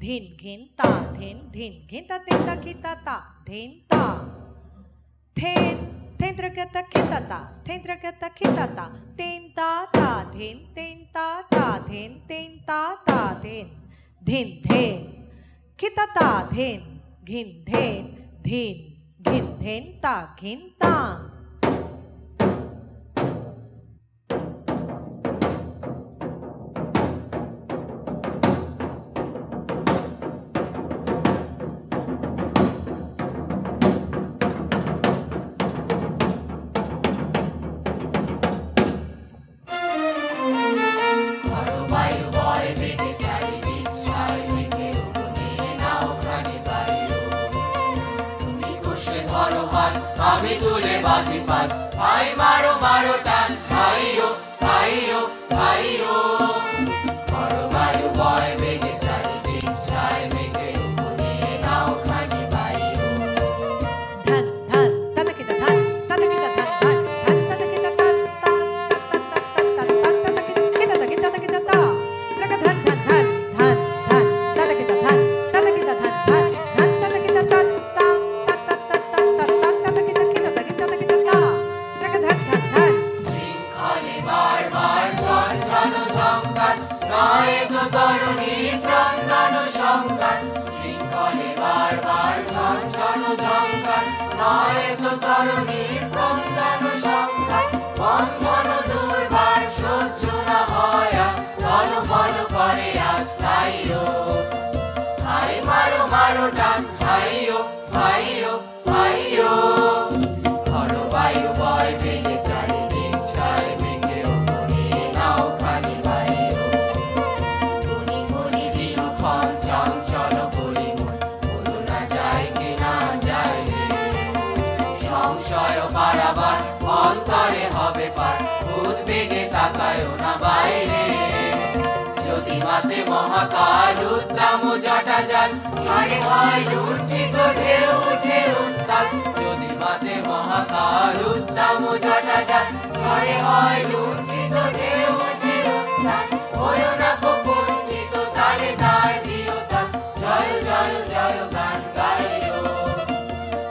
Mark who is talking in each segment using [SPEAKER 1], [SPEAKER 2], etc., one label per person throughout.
[SPEAKER 1] ধিন ঘিন তা ধিন ধিন ঘিন তা তেন তা খিতা তা ধিন তা থেন থেন ত্রগতা খিতা তা থেন ত্রগতা খিতা তা তেন তা তা ধিন তেন তা তা ধিন তেন তা তা ধিন ধিন ধেন খিতা তা ধিন ঘিন ধেন ধিন ঘিন ধেন তা ঘিন তা
[SPEAKER 2] আমি তুলে বাঁধি পাত ভাই মারো মারো টান ভাইও ভাইও ভাইও বড় বায়ু বয় বেগে চারিদিক ছায় মেঘে উপরে নাও খানি ভাইও
[SPEAKER 1] ধান ধান তাতা কিতা ধান তাতা কিতা ধান ধান ধান তাতা কিতা তাত তাং তাত তাত তাত তাত তাত কিতা তাতা কিতা তা ত্রগা ধান ধান ধান ধান ধান তাতা কিতা ধান তাতা কিতা ধান ধান ধান তাতা কিতা তাত তাং তাত তাত তাত তাত তাত কিতা কিতা তাতা কিতা তা ত্রগা ধান ধান ধান
[SPEAKER 2] শৃঙ্খলে বারবার ঝনঝনো ঝঙ্কার নয় গো তরুণী ক্রন্দন সংকার শৃঙ্খলে বারবার ঝনঝনো ঝঙ্কার নয় গো তরুণী ক্রন্দন সংকার বন্ধন দুর্বার সহ্য না হয় ফল ফল করে আজ তাইও ভাই মারো মারো টান ভাইও ভাইও ভাইও ঘর বায়ু বয় বেগে চারিদিক ছায় মেঘে ওপরে নাও খানি ভাইও গুনি গুনি দিনক্ষণ চঞ্চল পরিমল বলো না যায় কি না যায় রে সংশয় পারাবার অন্তরে হবে পার উদ্বেগে তাকায়ও না বাইরে যদি মাতে মহাকাল উদ্দাম জটা যান ঝড়ে হয় লুণ্ঠিত ঢেউ উঠে উত্তাল যদি মাতে মহাকাল উদ্দাম জটা যান ঝড়ে হয় লুণ্ঠিত ঢেউ উঠে উত্তাল হয়ো না কুণ্ঠিত তালে তার দিও তাল জয় জয় জয় গান গাইও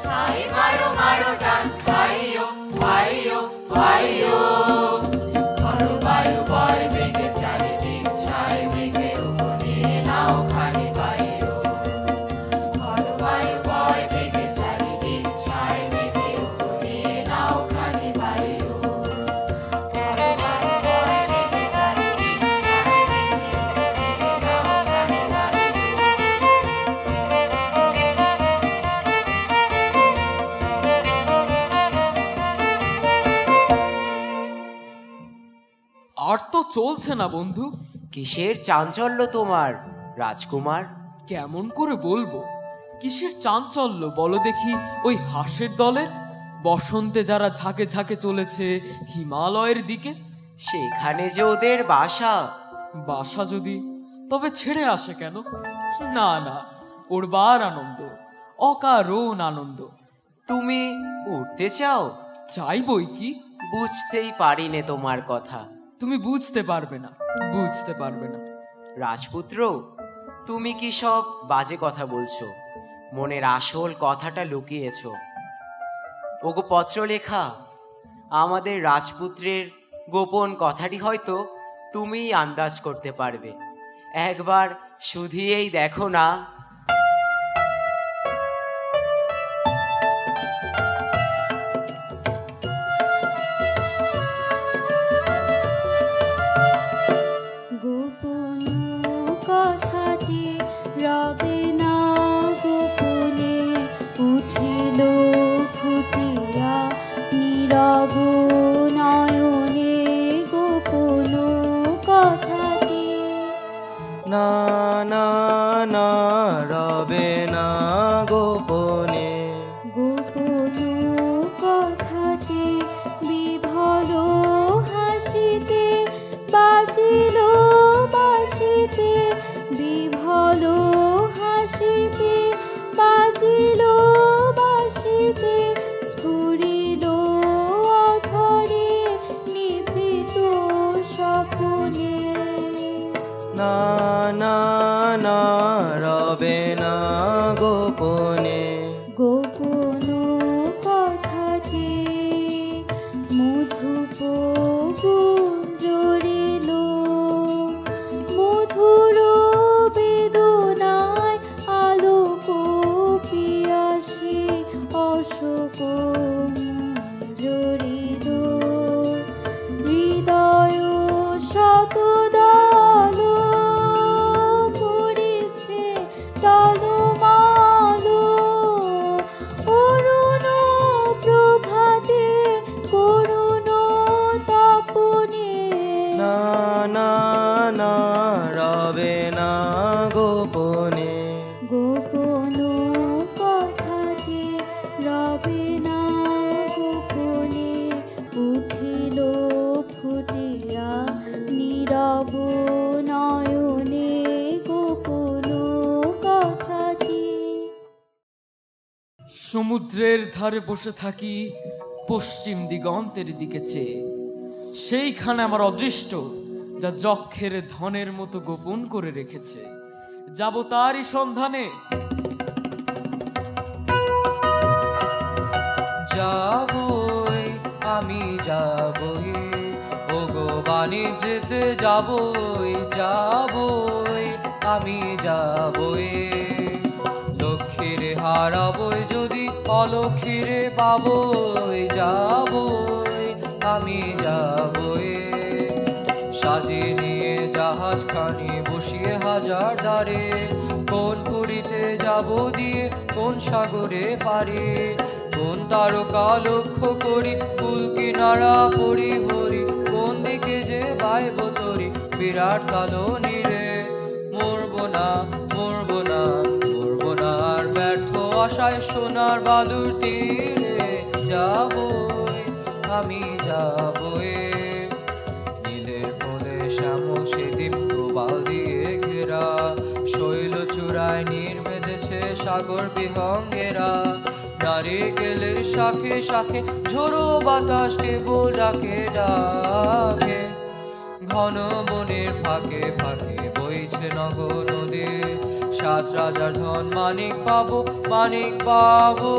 [SPEAKER 2] ভাই মারো মারো টান ভাইও ভাইও ভাইও ঘর বায়ু বয় বেগে চারিদিক ছায় মেঘে উপরে নাও খানি ভাইও ঘর বায়ু বয় বেগে চারিদিক ছায় মেঘে উপরে নাও খানি ভাইও ঘর বায়ু বয় বেগে চারিদিক ছায় মেঘে উপরে নাও খানি ভাইও
[SPEAKER 3] আর তো চলছে না বন্ধু।
[SPEAKER 4] কিসের চাঞ্চল্য তোমার রাজকুমার?
[SPEAKER 3] কেমন করে বলবো কিসের চাঞ্চল্য বলো দেখি? ওই হাঁসের দলের বসন্তে যারা ঝাঁকে ঝাঁকে চলেছে হিমালয়ের দিকে।
[SPEAKER 4] সেখানে যে ওদের বাসা।
[SPEAKER 3] বাসা যদি, তবে ছেড়ে আসে কেন? না না, ওরবার আনন্দ, অকারণ আনন্দ।
[SPEAKER 4] তুমি উঠতে চাও?
[SPEAKER 3] চাইবই কি,
[SPEAKER 4] বুঝতেই পারিনে তোমার কথা।
[SPEAKER 3] তুমি বুঝতে পারবে না, বুঝতে পারবে না।
[SPEAKER 4] রাজপুত্র, তুমি কি সব বাজে কথা বলছো? মনের আসল কথাটা লুকিয়েছো। ওগো পত্রলেখা, আমাদের রাজপুত্রের গোপন কথাটি হয়তো তুমিই আন্দাজ করতে পারবে। একবার শুধিয়েই দেখো না।
[SPEAKER 5] গোপন কথাটি রবে না গোপনে উঠিল ফুটিয়া নীরব নয়নে গোপন কথাটি।
[SPEAKER 6] না না না রবে না গোপনে।
[SPEAKER 5] গোপন কথাটি বিভল হাসিতে বাজিল বাসিতে, বিভল হাসিতে বাজিল বাসিতে, স্ফুরিল অধরে নিভৃত স্বপনে।
[SPEAKER 6] না না না রবে
[SPEAKER 3] সমুদ্রের ধারে বসে থাকি পশ্চিম দিগন্তের দিকে চেয়ে। সেইখানে আমার অদৃষ্ট, যা যক্ষের ধনের মতো গোপন করে রেখেছে। যাব তারই সন্ধানে।
[SPEAKER 6] যাবই আমি যাবই, ওগো বাণিজ্যেতে যাবই, যাবই আমি যাবই। লক্ষ্মীরে হারাবই যদি অলক্ষ্মীরে পাবই, যাবই আমি যাবই। সাজিয়ে নিয়ে জাহাজখানি বসিয়ে হাজার দ্বারে, কোন পুরীতে যাব দিয়ে কোন সাগরে পারে, কোন তারকা লক্ষ্য করি কুল কিনারা পড়ি হরি, কোন দিকে যে বাইব তরি বিরাট কালো নীরে। মরবো না মরবো না মরবো না আর ব্যর্থ আশায় সোনার বালুর তীরে, যাবই আমি যাবই। নীলের কোলে শ্যামল সেদ্বীপ প্রবাল দিয়ে ঘেরা, শৈল চূড়ায় নীর বেঁধেছে সাগর বিহঙ্গেরা। নারিকেলের শাখে শাখে ঝোড়ো বাতাস কেবল ডাকে ডাকে, ঘন বনের ফাঁকে ফাঁকে বইছে নগর নদী। সাত রাজার ধন মানিক পাবো মানিক পাবো,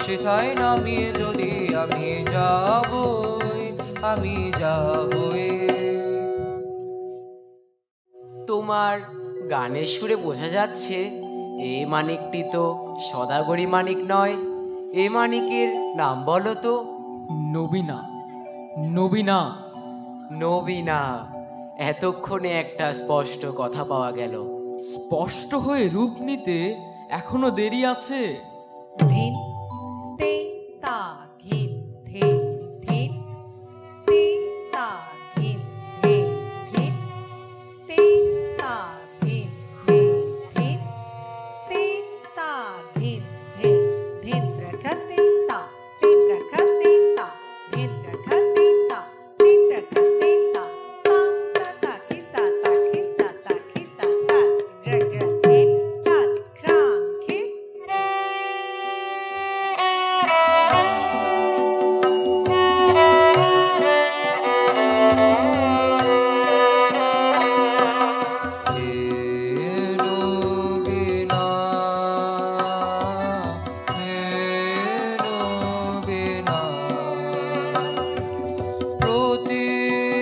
[SPEAKER 6] সেটাই নামিয়ে যদি আমি যাবই আমি যাবই।
[SPEAKER 4] তোমার গানের সুরে বোঝা যাচ্ছে এই মানিকটি তো সদাগরি মানিক নয়। এ মানিকের নাম বলো তো।
[SPEAKER 3] নবীনা। নবীনা।
[SPEAKER 4] নবীনা। এতক্ষণে একটা স্পষ্ট কথা পাওয়া গেল।
[SPEAKER 3] স্পষ্ট হয়ে রূপ নিতে এখনো দেরি আছে।
[SPEAKER 1] ধিন তেন তা ঘিন ধেন ধিন তেন তা ঘিন ধেন ধিন তেন তা ঘিন ধেন ধিন তেন তা ঘিন ধেন ধেন্দ্র খতেন তা তেন্দ্র খতেন তা ধেন্দ্র খতেন তা তেন্দ্র খতেন তা তা তা খিতা তা খিতা তা খিতা তা রগ ধেন তা ক্রাং খিত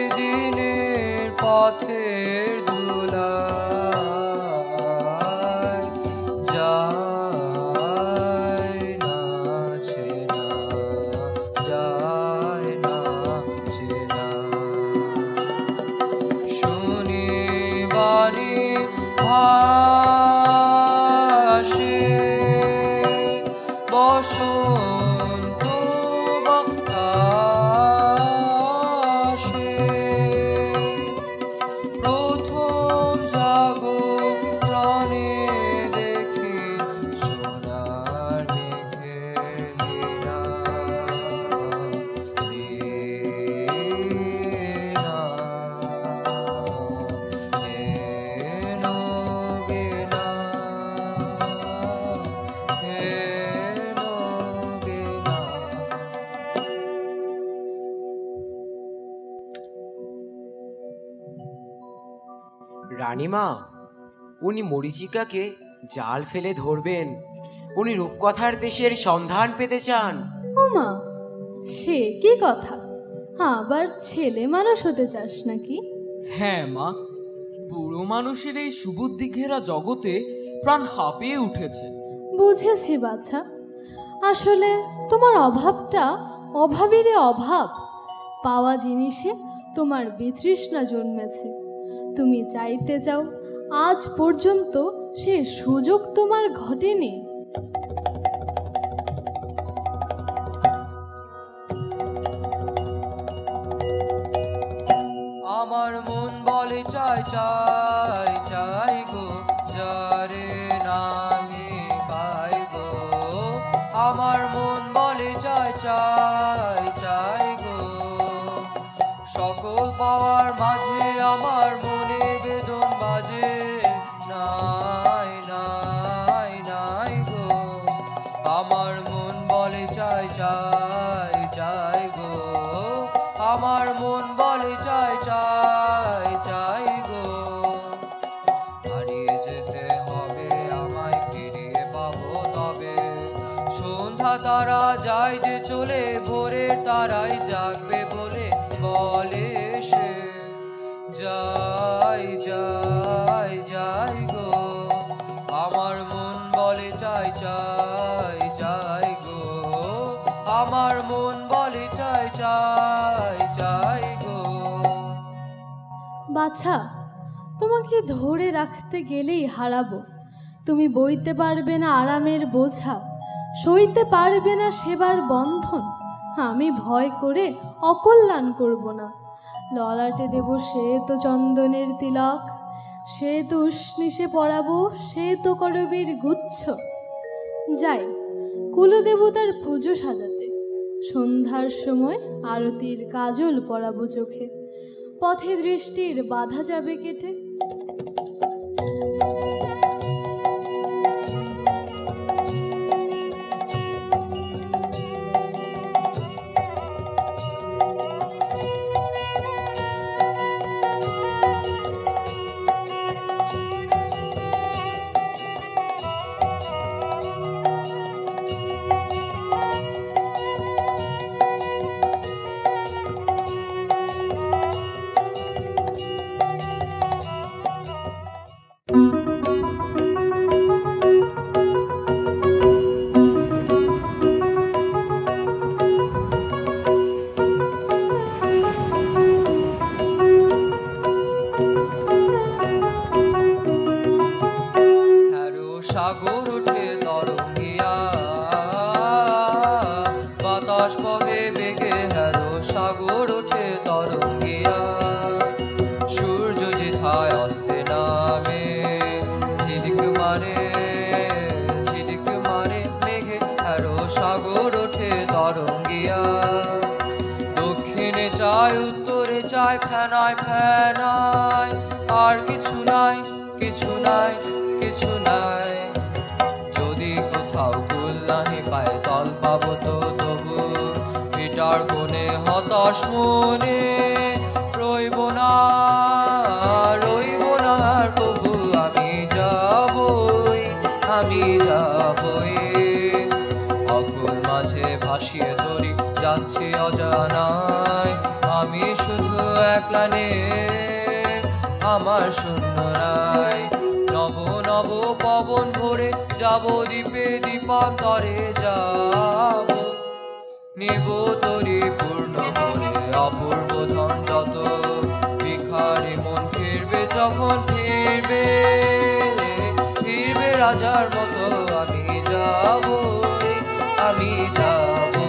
[SPEAKER 6] প্রতিদিনের পথের ধুলায় যায় না চেনা, যায় না চেনা। শুনি বাণী ভাসে বসন্ত বাতাসে, প্রথম জাগরণে দেখি সোনার মেঘের লীলা, লীলা। হে নবীনা, হে নবীনা।
[SPEAKER 4] রানীমা, উনি মরীচিকাকে জাল ফেলে ধরবেন। উনি রূপকথার দেশের সন্ধান পেতে চান।
[SPEAKER 5] ওমা, সে কি কথা? আবার ছেলে মানুষ হতে চাস নাকি?
[SPEAKER 3] হ্যাঁ মা, বুড়ো মানুষের এই সুবুদ্ধি ঘেরা জগতে প্রাণ হাঁপিয়ে উঠেছে।
[SPEAKER 5] বুঝেছি বাছা, আসলে তোমার অভাবটা অভাবেরই অভাব। পাওয়া জিনিসে তোমার বিতৃষ্ণা জন্মেছে। তুমি চাইতে চাও, আজ পর্যন্ত সে সুযোগ তোমার ঘটেনি।
[SPEAKER 6] আমার মন বলে চাই চাই চাই গো, যারে নাহি পাই গো। আমার মন বলে চাই চাই চাই গো, সকল পাওয়ার মাঝে আমার মনে বেদন বাজে নাই নাই নাই গো। আমার মন বলে চাই চাই চাই গো। হারিয়ে যেতে হবে আমায়, ফিরিয়ে পাবো তবে। সন্ধ্যা তারা যায় যে চলে, ভোরের তারাই জাগবে বলে বলে সে। যাই যাই যাই গো, আমার মন বলে চাই চাই চাই গো। আমার মন বলে চাই চাই চাই গো।
[SPEAKER 5] বাছা, তোমাকে ধরে রাখতে গেলেই হারাবো। তুমি বইতে পারবে না আরামের বোঝা, সইতে পারবে না সেবার বন্ধন। আমি ভয় করে অকল্যাণ করব না। ললাটে দেব সে তো চন্দনের তিলক, সে তো উষ্ণিসে পরাবো সে তো করবীর গুচ্ছ। যাই কুলদেবতার পুজো সাজাতে, সন্ধ্যার সময় আরতির কাজল পরাবো চোখে, পথে দৃষ্টির বাধা যাবে কেটে।
[SPEAKER 6] হ্যারো সাগর ওঠে তরঙ্গিয়া, বাতাস বহে বেগে। হ্যারো সাগর ওঠে তরঙ্গিয়া, সূর্য যেথায় অস্তে নামে, ঝিলিক মারে মেঘে। হ্যারো সাগর ওঠে তরঙ্গিয়া, দক্ষিণে চায় উত্তরে চায়, ফেনায় ফেনায়। আর কিছু নাই কিছু নাই কিছু নাই। যদি কোথাও কুল নাহি পায়, তল পাবো তো তবু পিটার কোণে হতাশ মনে। রইব না আর প্রভু, আমি যাবই অকুল মাঝে ভাসিয়ে তরি যাচ্ছি অজানায়। আমি শুধু একলা নে, আমার শূন্য নাই। নব নব পবন ভরে যাব দ্বীপে দ্বীপান্তরে যাব। নিব তরি পূর্ণ করে অপূর্ব ধন যত, ভিখারি মন ফিরবে যখন ফিরবে রাজার মতো। আমি যাবই।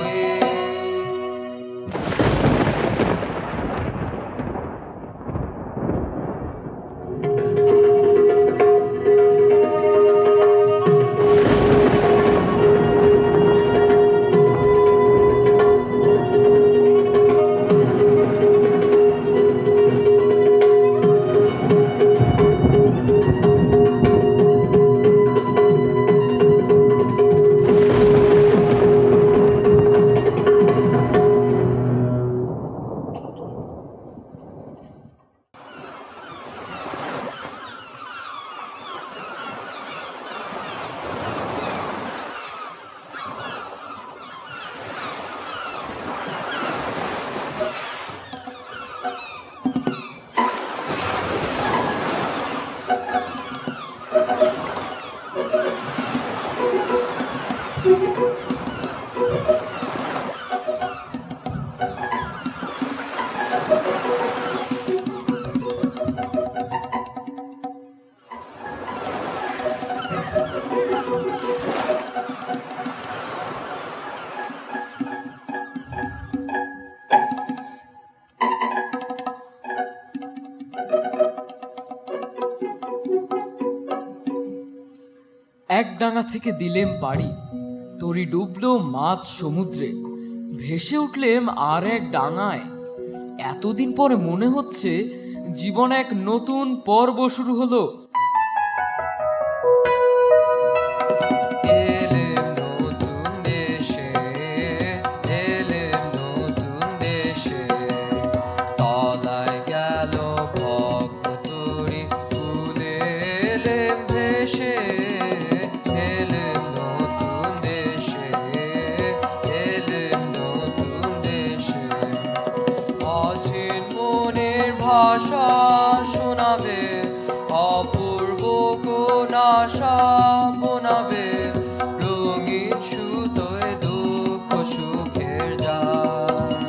[SPEAKER 3] এক ডাঙা থেকে দিলেম পাড়ি, তরি ডুবলো মাছ সমুদ্রে। ভেসে উঠলেম আর এক ডাঙায়। এতদিন পরে মনে হচ্ছে জীবন এক নতুন পর্ব শুরু হলো।
[SPEAKER 6] এলেম নতুন দেশে, এলেম নতুন দেশে। মনের ভাষা শোনাবে, অপূর্ব কোন আশা বোনাবে, রঙিন সুতোয় দুঃখ সুখের জাল।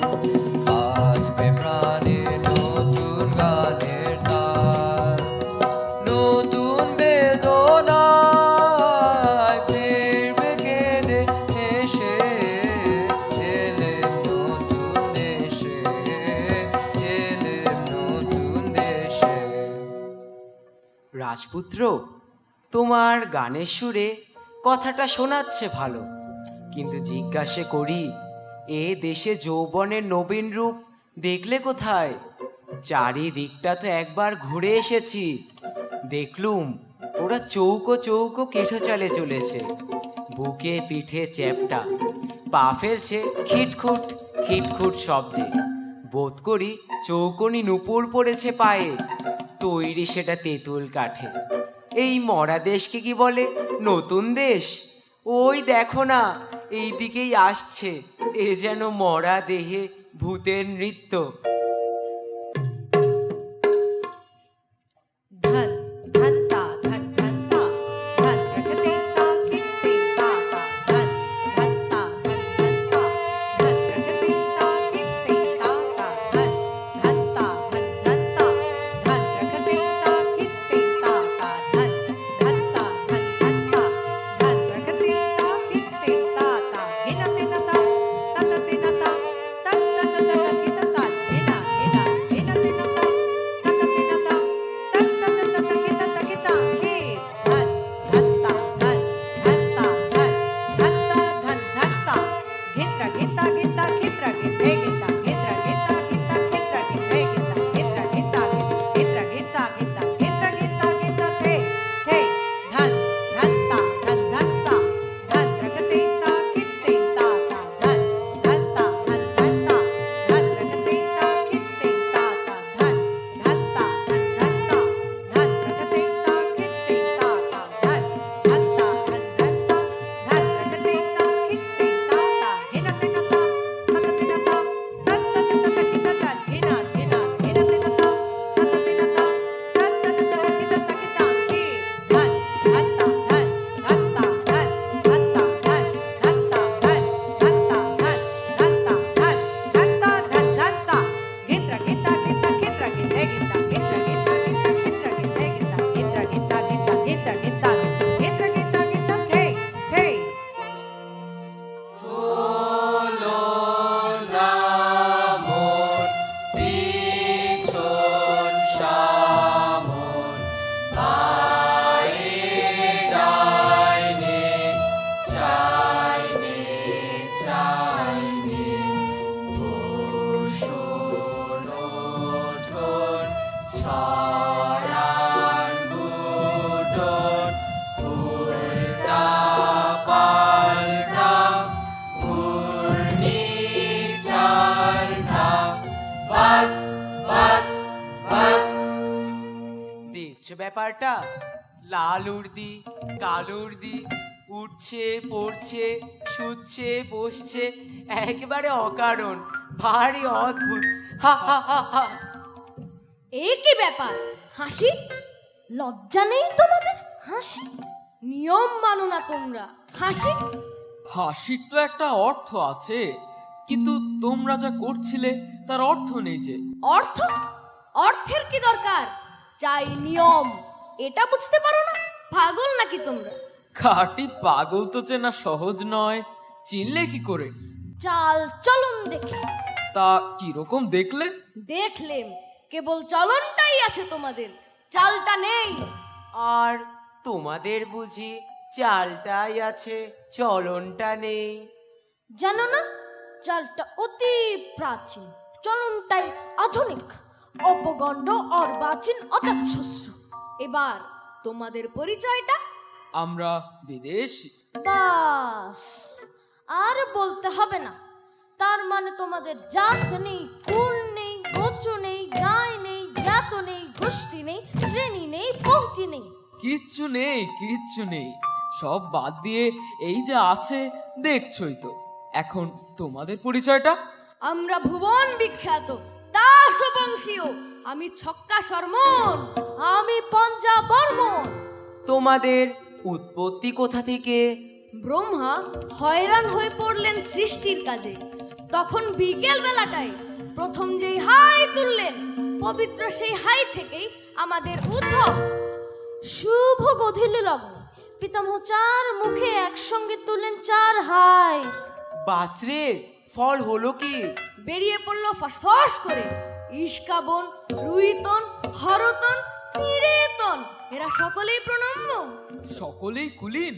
[SPEAKER 6] বাজবে প্রাণে নতুন গানের তার, নতুন বেদনায় ফিরবে কেঁদে হেসে, এলেম নতুন দেশে, এলেম নতুন দেশে।
[SPEAKER 4] রাজপুত্র, তোমার গানের সুরে কথাটা শোনাচ্ছে ভালো, কিন্তু জিজ্ঞাসা করি, এ দেশে যৌবনের নবীন রূপ দেখলে কোথায়? চারিদিকটা তো একবার ঘুরে এসেছি, দেখলুম ওরা চৌকো চৌকো কেঠো চালে চলেছে, বুকে পিঠে চ্যাপটা, পা ফেলছে খিটখুট খিটখুট শব্দে। বোধ করি চৌকনি নুপুর পড়েছে পায়ে, তৈরি সেটা তেঁতুল কাঠে। এই মরা দেশকে কি বলে নতুন দেশ? ওই দেখো না, এই দিকেই আসছে, এ যেন মরা দেহে ভূতের নৃত্য।
[SPEAKER 1] धन धनता धन धनता धन रखते ता खिते ताता धन धनता धन धनता धन रखते ता खिते ताता धन धनता धन धनता धन रखते ता खिते ताता धन धनता धन धनता धन रखते ता खिते ताता गिनते नता ततते नता तत तत तत खितता गिना गिना गिनते नता ततते नता
[SPEAKER 4] ব্যাপারটা, লাল উর্দি কাল উর্দি উঠছে পড়ছে শুচ্ছে বসছে, একেবারে অকারণ, ভারী অদ্ভুত। হা হা হা হা।
[SPEAKER 5] এ কি ব্যাপার? হাসি? লজ্জা নেই তোমাদের? হাসি? নিয়ম মানো না তোমরা? হাসি?
[SPEAKER 3] হাসির তো একটা অর্থ আছে, কিন্তু তোমরা যা করছিলে তার অর্থ নেই যে।
[SPEAKER 5] অর্থ? অর্থের কি দরকার? চাই নিয়ম, এটা বুঝতে পারো না? পাগল নাকি তোমরা?
[SPEAKER 3] খাঁটি পাগল তো চেনা সহজ নয়, চিনলে কি করে?
[SPEAKER 5] চাল চলন দেখে।
[SPEAKER 3] তা কিরকম দেখলে?
[SPEAKER 5] দেখলেম, কেবল চলনটাই আছে তোমাদের, চালটা নেই।
[SPEAKER 4] আর তোমাদের বুঝি চালটাই আছে, চলনটা নেই?
[SPEAKER 5] জানো না, চালটা অতি প্রাচীন, চলনটাই আধুনিক, অপগণ্ড অর্বাচীন অজাতশস্ত্র। এবার তোমাদের পরিচয়টা?
[SPEAKER 3] আমরা বিদেশী।
[SPEAKER 5] বাস, আর বলতে হবে না। তার মানে তোমাদের জাত নেই, কুল নেই, গোত্র নেই, গায় নেই, জ্ঞাত নেই, গোষ্ঠী নেই, শ্রেণী নেই, পংক্তি নেই,
[SPEAKER 3] কিচ্ছু নেই, কিচ্ছু নেই। সব বাদ দিয়ে এই যে আছে দেখছই তো। এখন তোমাদের পরিচয়টা?
[SPEAKER 5] আমরা ভুবন বিখ্যাত, তা
[SPEAKER 7] অশ্ববংশীয়, আমি ছক্কা শর্মন।
[SPEAKER 5] আমি পঞ্জা বর্মন।
[SPEAKER 4] তোমাদের উৎপত্তি কোথা থেকে?
[SPEAKER 7] ব্রহ্মা হয়রান হয়ে পড়লেন সৃষ্টির কাজে। তখন বিকেল বেলাটায় প্রথম যেই হাই তুললেন, পবিত্র সেই হাই থেকেই আমাদের উদ্ভব।
[SPEAKER 5] শুভ গধূলি লগ্নে পিতামহ চার মুখে একসঙ্গে তুললেন চার হাই।
[SPEAKER 4] বাসরে, ফল হলো কি?
[SPEAKER 7] বেরিয়ে পড়লো ফসফস করে ইস্কাবন, রুইতন, হরতন, চিড়েতন, এরা সকলেই প্রণম্য।
[SPEAKER 3] সকলেই কুলীন।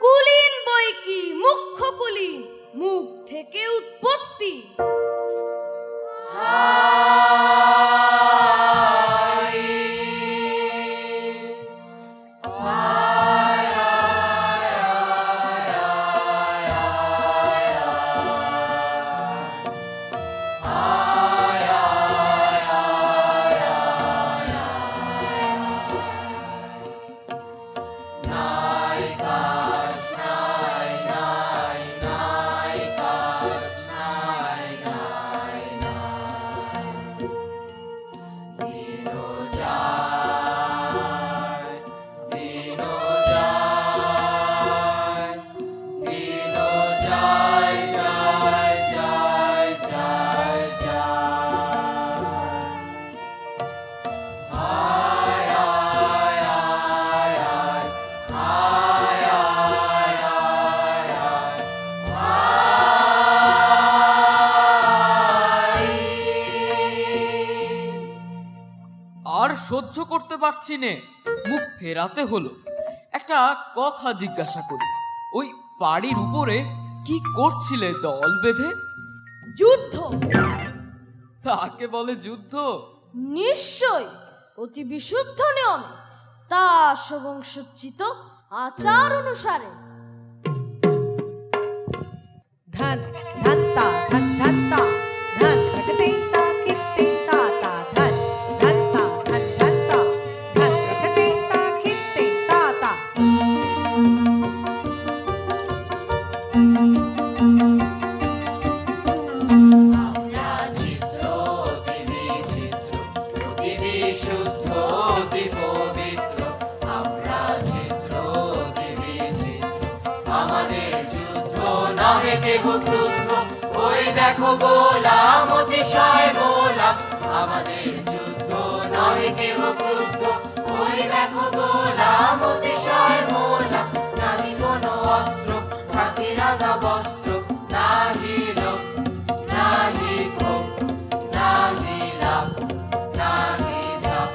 [SPEAKER 7] কুলীন বই কি, মুখ্য কুলীন, মুখ থেকে উৎপত্তি।
[SPEAKER 3] আর সহ্য করতে পারছি নে, মুখ ফেরাতে হলো। একটা কথা জিজ্ঞাসা করি, ওই বাড়ির উপরে কি করছিলে দল বেঁধে?
[SPEAKER 7] যুদ্ধ।
[SPEAKER 3] তাকে বলে যুদ্ধ?
[SPEAKER 5] নিশ্চয়, অতি বিশুদ্ধ নিয়মে, তা অশ্ববংশোচিত আচার অনুসারে।
[SPEAKER 1] धन धनता धन धनता धन रखतेता खित्तेता ता धन धनता धन धनता धन रखतेता खित्तेता ता।
[SPEAKER 2] আমরা চিত্র অতি বিচিত্র, অতি বিশুদ্ধ, অতি পবিত্র। আমরা চিত্র অতি বিচিত্র, আমাদের যুদ্ধ নহে কেহ ক্রুদ্ধ। ওই দেখো গোলাম অতিশয় গোলাম, আমাদের যুদ্ধ নহে কেহ ক্রুদ্ধ। ওই দেখো গোলাম অতিশয় গোলাম, নাহি কোনো অস্ত্র, থাকে রাঙা বস্ত্র, নাহি লোক, নাহি ক্ষোভ, নাহি লাভ, নাহি ঝাপ।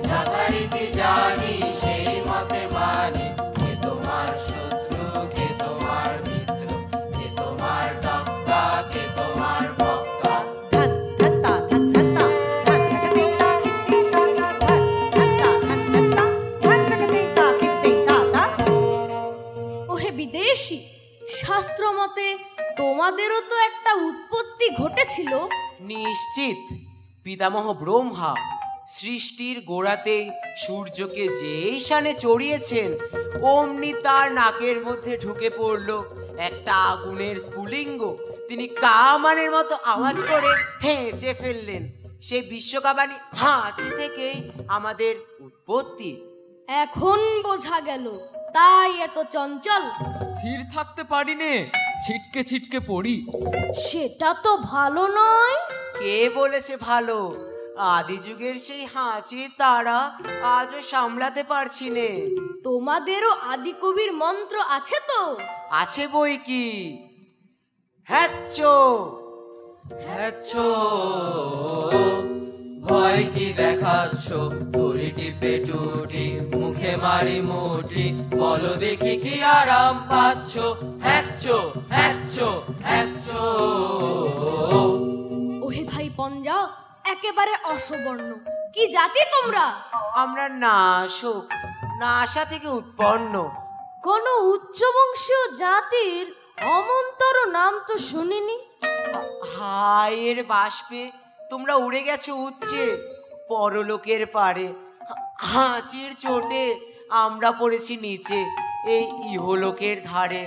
[SPEAKER 2] যথারীতি জানি সেই মতে মানি, কে তোমার শত্রু, কে তোমার মিত্র, কে তোমার টক্কা, কে তোমার বক্তা।
[SPEAKER 1] धन धनता धन धनता धन रखतेता खित्तेता ता धन धनता धन धनता धन रखतेता खित्तेता ता।
[SPEAKER 7] ওহে বিদেশী, শাস্ত্র মতে তোমাদেরও তো একটা উৎপত্তি ঘটেছিল।
[SPEAKER 4] নিশ্চিত, পিতামহ ব্রহ্মা সৃষ্টির গোড়াতে সূর্যকে যেই শানে চড়িয়েছেন, অমনি তার নাকের মধ্যে ঢুকে পড়ল একটা আগুনের স্ফুলিঙ্গ। তিনি কামানের মতো আওয়াজ করে হেঁচে ফেললেন। সেই বিশ্বকাবানী হাঁচি থেকেই আমাদের উৎপত্তি।
[SPEAKER 7] এখন বোঝা গেল, তাই এত চঞ্চল।
[SPEAKER 3] স্থির থাকতে পারি নে, ছিটকে ছিটকে পড়ি।
[SPEAKER 5] সেটা তো ভালো নয়।
[SPEAKER 4] কে বলেছে ভালো? আদি যুগের সেই হাঁচির তারা আজও সামলাতে পারছি নে।
[SPEAKER 7] তোমাদেরও আদি কবির মন্ত্র আছে তো?
[SPEAKER 4] আছে বই কি। হ্যাচ্চো
[SPEAKER 2] হ্যাচ্ছো, ভয় কি দেখাচ্ছ, ঘুরি টিপে টুটি, মুখে মারি মুঠি, বলো দেখি কি আরাম পাচ্ছ। হ্যাচ্ছো হ্যাচ্ছো হ্যাচ্ছো।
[SPEAKER 7] ওহে ভাই পঞ্জা, একেবারে অসবর্ণ, কি জাতি তোমরা?
[SPEAKER 4] আমরা নাশক, নাসা থেকে উৎপন্ন।
[SPEAKER 5] কোন উচ্চবংশীয় জাতির অমন্তর নাম তো শুনিনি।
[SPEAKER 4] হায়ের বাষ্পে তোমরা উড়ে গেছো উচ্চে, পরলোকের পারে। হাঁচির চোটে আমরা পড়েছি নিচে, এই ইহলোকের ধারে।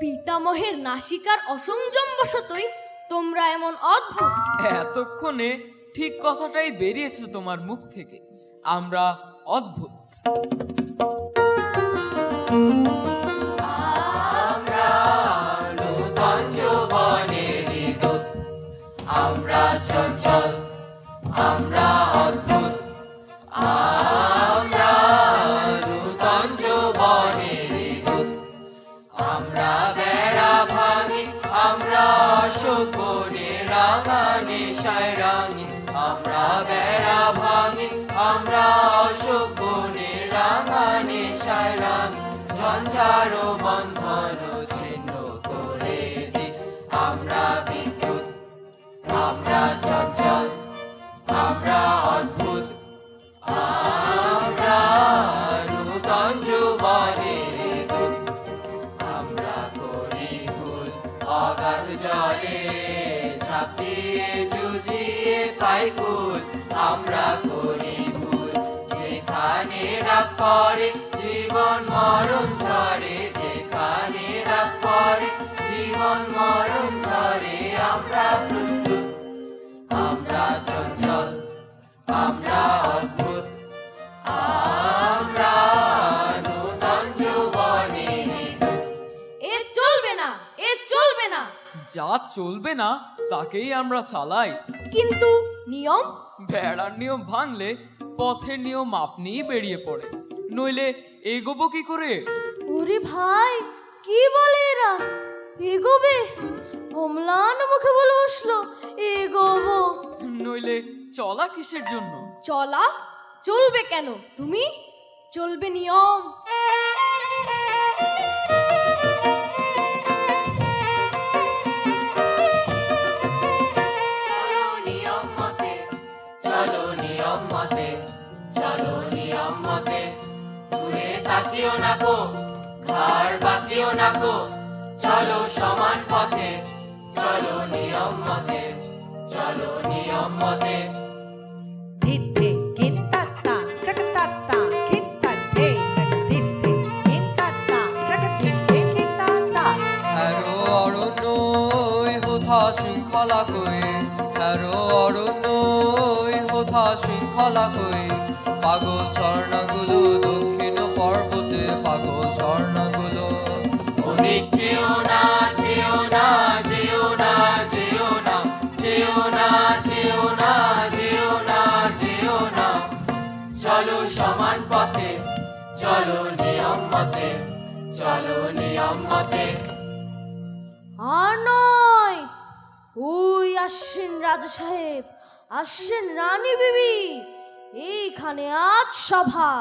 [SPEAKER 7] পিতামহের নাসিকার অসংযম বশতই তোমরা এমন অদ্ভুত।
[SPEAKER 3] এতক্ষণে ঠিক কথাটাই বেরিয়েছে তোমার মুখ থেকে। আমরা অদ্ভুত।
[SPEAKER 2] আমরা নূতন যৌবনের দূত, আমরা চঞ্চল, আমরা অদ্ভুত। আমরা নূতন যৌবনের দূত, আমরা বেড়া ভাঙি, আমরা শকুনে রাঙা নেশায় রাঙি। আমরা বেড়া ভাঙি, আমরা শকুনে রাঙা নেশায় রাঙি। ঝঞ্ঝার বন্ধন ছিন্ন করে দি, আমরা বিদ্যুৎ, আমরা চঞ্চল, আমরা অদ্ভুত। আমরা নূতন যৌবনের দূত, আমরা করি ভুল অগাধ জলে, ঝাঁপিয়ে জুঝিয়ে পাই কুল। আমরা করি ভুল যেখানে ডাক পড়ে, জীবন মরণ ঝরে, যেখানে ডাক পড়ে, জীবন মরণ ঝরে। আমরা প্রস্তুত, আমরা চঞ্চল, আমরা অদ্ভুত। আমরা নূতন যৌবনের দূত।
[SPEAKER 7] এ চলবে না, এ চলবে না।
[SPEAKER 3] যা চলবে না তাকেই আমরা চালাই।
[SPEAKER 7] কিন্তু নিয়ম?
[SPEAKER 3] ভেড়ার নিয়ম ভাঙলে পথের নিয়ম আপনিই বেরিয়ে পড়ে, নইলে এগোবো কি করে?
[SPEAKER 5] ওরে ভাই, কি বলে এরা? এগোবে? অম্লান মুখে বলে বসলো এগোবো।
[SPEAKER 3] নইলে চলা কিসের জন্য?
[SPEAKER 7] চলা চলবে কেন? তুমি চলবে নিয়ম।
[SPEAKER 2] চলো নিয়ম মতে, চলো নিয়ম মতে, চলো নিয়ম মতে। ঘুরে তাকিও না গো, ঘাড় বাঁকিও না গো। চলো সমান পথে, চলো নিয়ম মতে, চলো নিয়ম মতে।
[SPEAKER 1] ধিদ্ধে ঘিন্তাত্তা ক্রকতাত্তা ঘিন্তাদ্ধে ধিদ্ধে ঘিন্তাত্তা ক্রকধিদ্ধে ঘিন্তাত্তা।
[SPEAKER 6] হ্যারো অরণ্য হোথা শৃঙ্খলা কই, হ্যারো অরণ্য হোথা শৃঙ্খলা কই। পাগল ঝর্ণাগুলো দক্ষিণ পর্বতে, পাগল ঝর্ণাগুলো।
[SPEAKER 2] ওদিক যেও না, যেও না, যেও না, যেও না, যেও না, যেও না, যেও না, যেও না। চলো সমান পথে, চলো নিয়ম মতে, চলো নিয়ম মতে।
[SPEAKER 5] আর নয়, ওই আসছেন রাজা সাহেব, আসছেন রানী বিবি। এইখানে আজ সভা।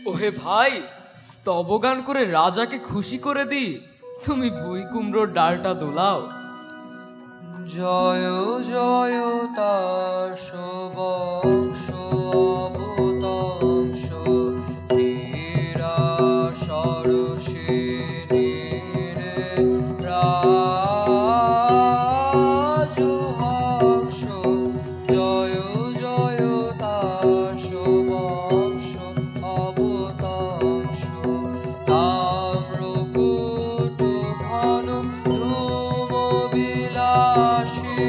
[SPEAKER 3] ওহে ভাই, স্তবগান করে রাজাকে খুশি করে দি। তুমি বুই কুমড়োর ডালটা দোলাও।
[SPEAKER 6] জয় জয় তার বংশ অবতংশ, বীরা সরসিনীর রাজহংস। জয় জয় তার বংশ অবতংশ, তাম্রকূট ঘন ধ্রুব বিলাসী,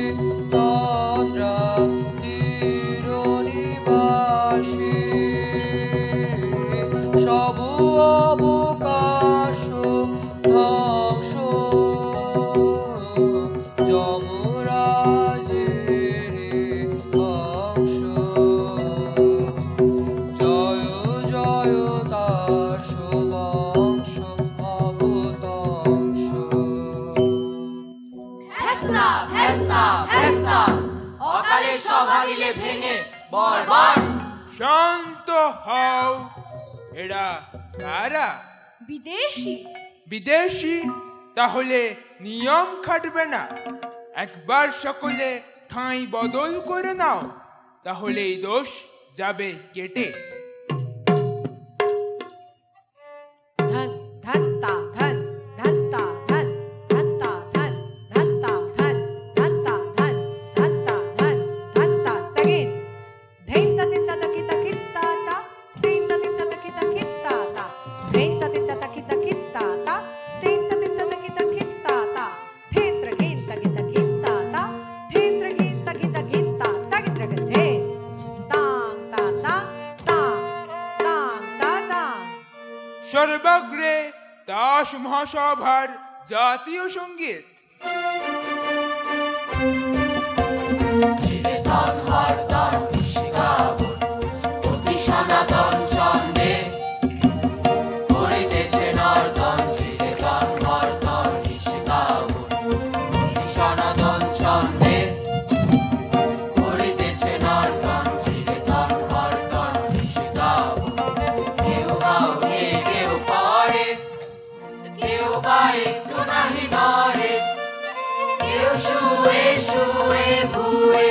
[SPEAKER 6] তন্দ্রা তীরনিবাসী। সবু অবকাশ ধ্বংস, যমরাজের অংশ। জয় জয় দাস বংশ অবতংশ।
[SPEAKER 2] ভেস্তা, ভেস্তা, ভেস্তা। অকালে সভা দিলে ভেঙে বরবার।
[SPEAKER 8] শান্ত হও। এরা কারা?
[SPEAKER 7] বিদেশি।
[SPEAKER 8] বিদেশি? তাহলে নিয়ম খাটবে না। একবার সকলে ঠাঁই বদল করে নাও, তাহলে এই দোষ যাবে কেটে।
[SPEAKER 1] ধন
[SPEAKER 8] মহাসভার জাতীয় সঙ্গীত।
[SPEAKER 2] চিরতন হরতন নিশিকাবন অতি সনাতন ছন্দে করিতেছে নর্তন। চিরতন হরতন নিশিকাবন অতি সনাতন ছন্দে করিতেছে নর্তন। চিরতন হরতন নিশিকাবন কেউ বা ওঠে কেউ পড়ে, কেউ বা একটু নাহি নড়ে, কেউ শুয়ে শুয়ে ভুয়ে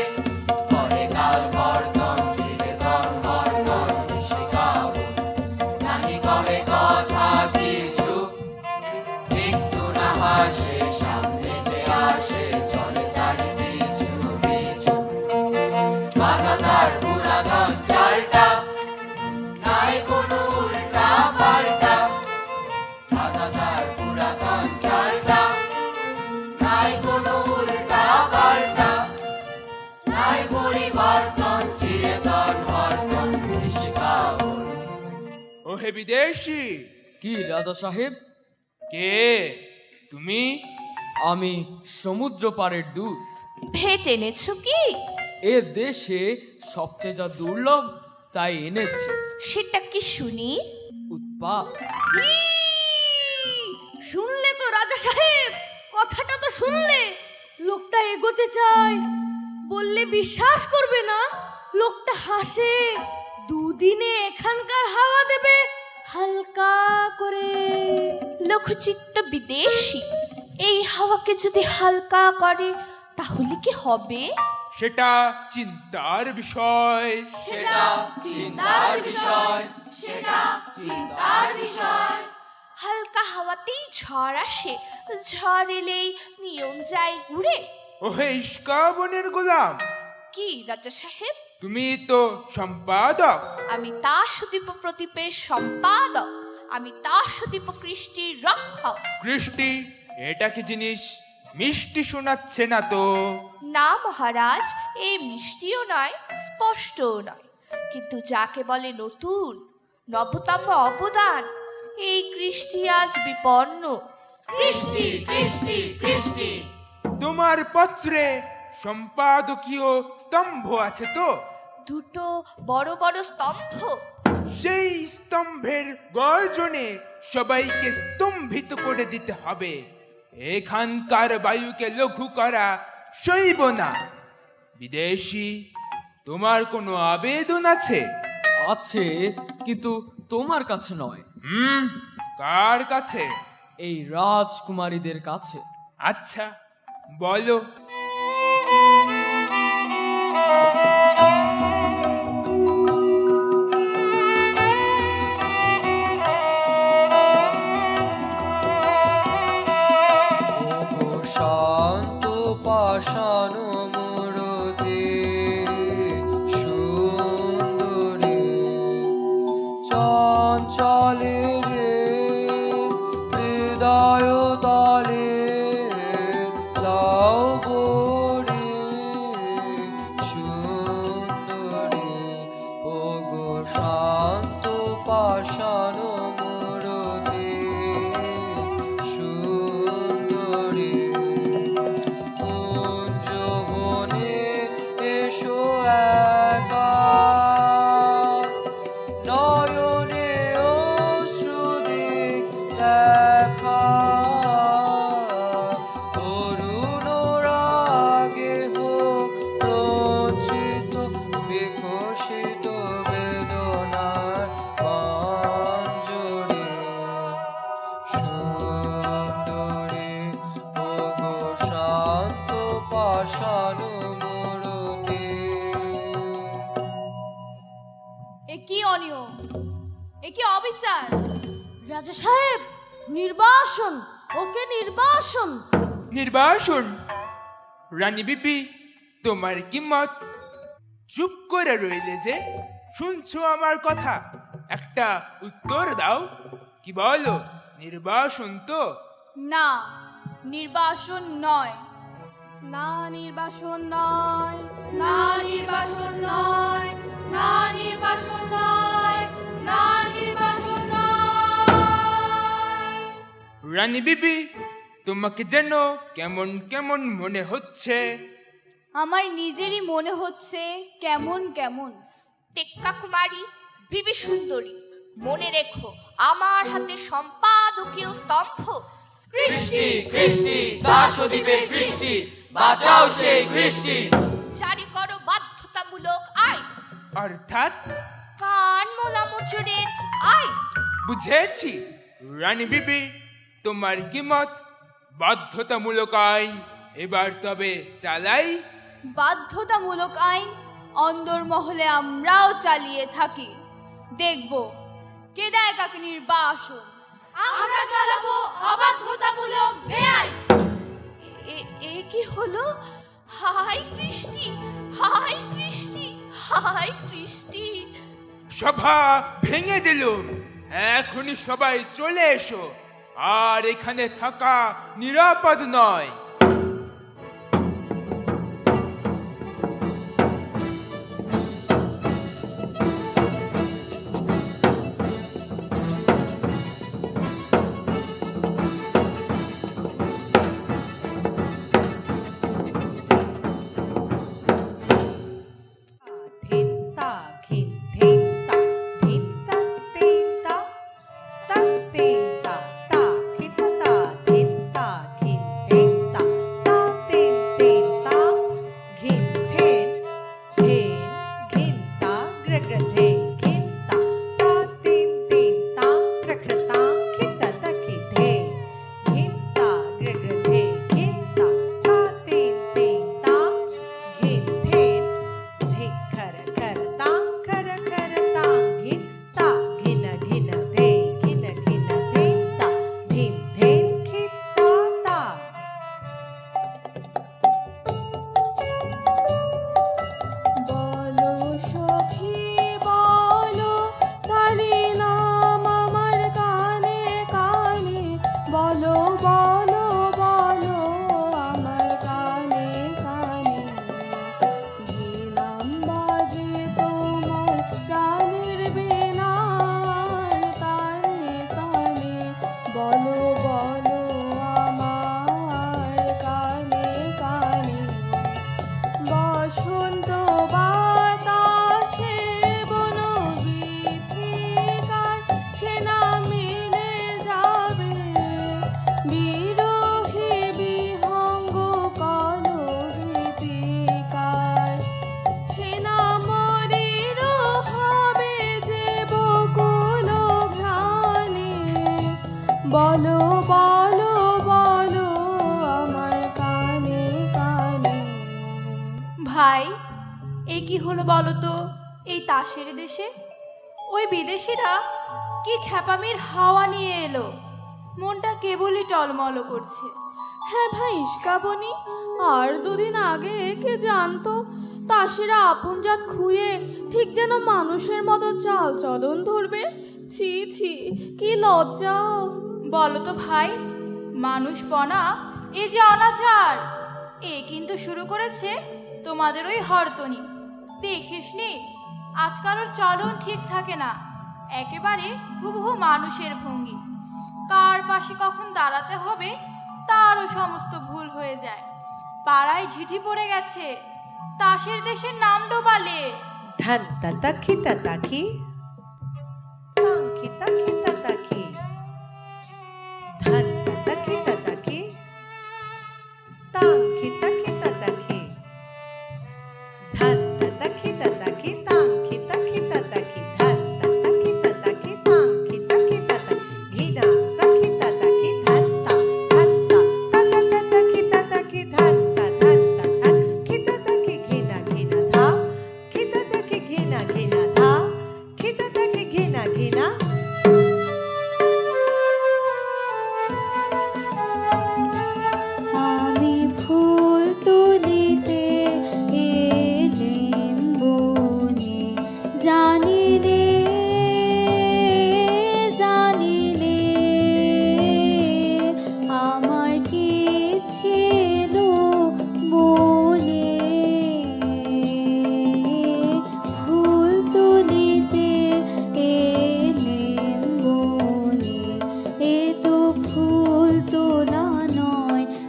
[SPEAKER 2] করে কাল কর্তন। চিরতন হরতন নিশিকাবন নাহি কহে কথা কিছু, একটু না হাসে সামনে যে আসে চলে তার পিছু পিছু। বাধা তার পুরাতন চালটা, নাই কোনো উল্টা পাল্টা। বাধা তার পুরাতন চালটা, নাই কোনো উল্টা পাল্টা, নাই পরিবর্তন। চিরতন হরতন নিশিকাবন।
[SPEAKER 8] ওহে বিদেশি,
[SPEAKER 3] কি রাজা সাহেব?
[SPEAKER 8] কে তুমি?
[SPEAKER 3] আমি সমুদ্র পাড়ের দূত।
[SPEAKER 7] ভেট এনেছো কি?
[SPEAKER 3] এ দেশে সবচেয়ে যা দুর্লভ তাই এনেছি।
[SPEAKER 7] সেটা কি শুনি?
[SPEAKER 3] উৎপাত।
[SPEAKER 7] শুনলে তো রাজা সাহেব, কথাটা তো শুনলে। লোকটা এগোতে চায়, বললে বিশ্বাস করবে না। লোকটা হাসে, দুদিনে এখানকার হাওয়া দেবে হালকা করে।
[SPEAKER 9] লঘুচিত্ত বিদেশি এই হাওয়াকে যদি হালকা করে তাহলে কি হবে?
[SPEAKER 8] সেটা চিন্তার বিষয়।
[SPEAKER 2] সেটা চিন্তার বিষয়, সেটা চিন্তার বিষয়।
[SPEAKER 9] হালকা হাওয়াতেই ঝড় আসে, ঝড় এলেই নিয়ম যায় উড়ে।
[SPEAKER 8] ওহে ইস্কাবনের গোলাম,
[SPEAKER 9] কি রাজা সাহেব?
[SPEAKER 8] তুমি তো সম্পাদক।
[SPEAKER 9] আমি দাসদীপ প্রদীপের সম্পাদক, আমি দাসদীপ কৃষ্টির রক্ষক।
[SPEAKER 8] কৃষ্টি, এটা কি জিনিস? মিষ্টি শোনাচ্ছে না তো।
[SPEAKER 9] না মহারাজ, এই মিষ্টিও নয় স্পষ্টও নয়, কিন্তু যাকে বলে নতুন নবতম অবদান, এই কৃষ্টি আজ বিপন্ন।
[SPEAKER 2] কৃষ্টি কৃষ্টি কৃষ্টি।
[SPEAKER 8] তোমার পত্রে সম্পাদকীয় স্তম্ভ আছে তো?
[SPEAKER 9] দুটো বড় বড় স্তম্ভ।
[SPEAKER 8] সেই স্তম্ভের গর্জনে সবাইকে স্তম্ভিত করে দিতে হবে। এখানকার বায়ুকে লঘু করা সইব না। বিদেশি, তোমার কোনো আবেদন আছে?
[SPEAKER 3] আছে, কিন্তু তোমার কাছে নয়,
[SPEAKER 8] কার কাছে?
[SPEAKER 3] এই রাজকুমারীদের কাছে।
[SPEAKER 8] আচ্ছা, বলো।
[SPEAKER 6] ওগো শান্ত পাষাণ মূরতি সুন্দরী, চঞ্চলে রে হৃদয় তলে লাও গড়ি সুন্দরী। ওগো শান্ত পাষাণ মূরতি সুন্দরী, কুঞ্জবনে এসো একা, নয়নে অশ্রুদিক দেখা, তরুণ রাগে হোক রঞ্জিত বিকশিত বেদনার মঞ্জরি সুন্দরী। ওগো শান্ত পাষাণ মূরতি।
[SPEAKER 7] এ কি অনিয়ম, এ কি অবিচার!
[SPEAKER 5] রাজা সাহেব, নির্বাসন, ওকে নির্বাসন।
[SPEAKER 8] নির্বাসন? রানী বিপি, তোমার কি মত? চুপ করে রইলে যে? শুনছো আমার কথা? একটা উত্তর দাও। কি বলো, নির্বাসন তো?
[SPEAKER 7] না, নির্বাসন নয়।
[SPEAKER 5] না নির্বাসন নয়, না নির্বাসন
[SPEAKER 7] নয়, না নির্বাসন নয়, না নির্বাসন নয়।
[SPEAKER 8] রানী বিবি, তোমাকে যেন কেমন কেমন মনে হচ্ছে।
[SPEAKER 10] আমার নিজেরই মনে হচ্ছে কেমন কেমন।
[SPEAKER 9] টেক্কা কুমারী, বিবি সুন্দরী, মনে রেখো আমার হাতে সম্পাদকীয় স্তম্ভ।
[SPEAKER 2] কৃষ্টি কৃষ্টি দাসদ্বীপের কৃষ্টি, বাঁচাও সেই কৃষ্টি।
[SPEAKER 9] জারি করো বাধ্যতামূলক আইন,
[SPEAKER 8] অর্থাৎ
[SPEAKER 9] কান মোলা মোচড়ের আইন।
[SPEAKER 8] বুঝেছি। রানী বিবি, তোমার কি মত? বাধ্যতামূলক আইন এবার তবে চালাই।
[SPEAKER 10] বাধ্যতামূলক আইন অন্দরমহলে আমরাও চালিয়ে থাকি। দেখব কে দেয় কাকে নির্বাসন।
[SPEAKER 7] আমরা চালাবো অবাধ্যতামূলক বেআইন।
[SPEAKER 9] এ কি হলো? হাই কৃষ্টি, হাই কৃষ্টি, হাই কৃষ্টি।
[SPEAKER 8] সভা ভেঙে দিলুম, এখনই সবাই চলে এসো, আর এখানে থাকা নিরাপদ নয়।
[SPEAKER 1] ধিন তা ঘিন ধিন তা ধিন তা তিন তা তা তিন তা তা খিত তা ধিন তা ঘিন ধিন তা তা তিন তিন তা ঘিন ধেন ধেন ঘিন তা গ্র গ্র ধে ঘিন তা তা তিন তিন তা গ্র গ্র তা খিত তা খি ধে ঘিন তা গ্র গ্র ধে ঘিন তা তা তিন তিন তা ঘিন ধেন ধে খর খর তা খর খর তা ঘিন তা ঘিন ঘিন ধে ঘিন ঘিন ধে তা ধিন ধেন খিত তা তা।
[SPEAKER 5] বলো সখী বলো, তারি নাম আমার কানে কানে, বলো বলো বলো আমার কানে কানে। যে নাম বাজে তোমার প্রাণের বেনার, কানে কানে বলো বলো আমার কানে কানে। বসন্ত বাতাসে বন গীতিকার, সে না মিলে যাবে বিরোহী বিহঙ্গ কল গীতিকার। সে না মরির হবে যে বকুল ঘ্রাণে, বলো বলো বলো আমার কানে কানে।
[SPEAKER 10] ভাই, এ কি হলো বলো তো এই তাসের দেশে? ওই বিদেশিরা কি খ্যাপামির হাওয়া নিয়ে এলো, মনটা কেবলই টলমল করছে।
[SPEAKER 5] হ্যাঁ ভাই ইস্কাবনি, আর দুদিন আগে কে জানতো তাসেরা আপনজাত খুয়ে ঠিক যেন মানুষের মতো চাল চলন ধরবে। ছি ছি, কি লজ্জা।
[SPEAKER 10] বলো তো ভাই, মানুষপনা এ যে অনাচার, এ কিন্তু শুরু করেছে তোমাদের ওই হরতনি। দেখিসনি আজকাল ওর চলন ঠিক থাকে না, একেবারে হুবহু মানুষের ভঙ্গি। কার পাশে কখন দাঁড়াতে হবে তারও সমস্ত ভুল হয়ে যায়। পাড়ায় ঢিঠি পড়ে গেছে, তাসের দেশের নাম ডোবালে।
[SPEAKER 1] ধন তা তা খিত তা খি তাং খিত খিত তা খি ধন তা তা খিত তা খি তাং খিত খিত তা খি ধন তা তা খিত তা খি তাং খিত খিত তা খি ধন তা তা খিত তা খি তাং খিত খিত তা ঘিনা তা খিত তা খি ধন তা তা তা তা খিত তা খি ধন তা ধন খিত তা খি ঘিনা ঘিনা ধা খিত তা খি ঘিনা ঘিনা ধা খিত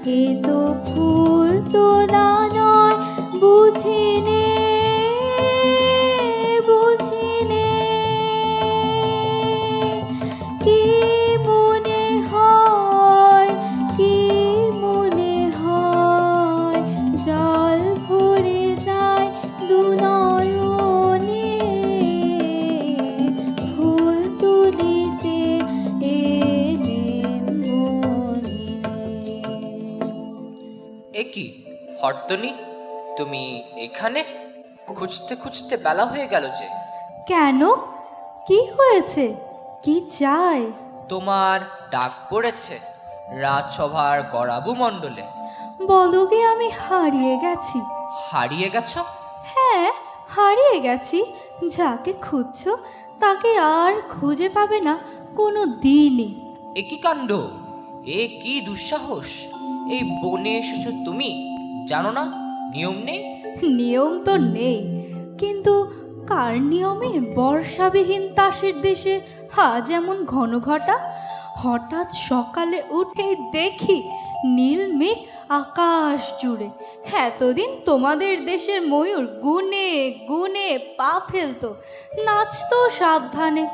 [SPEAKER 5] এ তো ফুল তোলা নয়, বুঝিনে বুঝিনে কি মনে হয়, কি মনে হয়, জল ভরে যায় দু নয়নে, ফুল তুলিতে এলেম মনে।
[SPEAKER 6] এ কি হরতনি, তুমি এখানে? খুঁজতে খুঁজতে বেলা হয়ে গেল যে।
[SPEAKER 5] কেন, কি হয়েছে, কি চাই?
[SPEAKER 6] তোমার ডাক পড়েছে রাজসভার গরাবু মণ্ডলে।
[SPEAKER 5] বলো গে, আমি হারিয়ে গেছি।
[SPEAKER 6] হারিয়ে গেছো?
[SPEAKER 5] হ্যাঁ, হারিয়ে গেছি। যাকে খুঁজছো তাকে আর খুঁজে পাবে না কোনো দিনই।
[SPEAKER 6] এ কি কাণ্ড, এ কি দুঃসাহস! এই বনে এসেছো তুমি, জানো না নিয়ম নেই?
[SPEAKER 5] নিয়ম তো নেই, কিন্তু কার নিয়মে বর্ষাবিহীন তাসের দেশে আজ এমন ঘন ঘটা? হঠাৎ সকালে উঠেই দেখি নীল মেঘ আকাশ জুড়ে। এতদিন তোমাদের দেশের ময়ূর গুনে গুনে পা ফেলতো, নাচতো সাবধানে।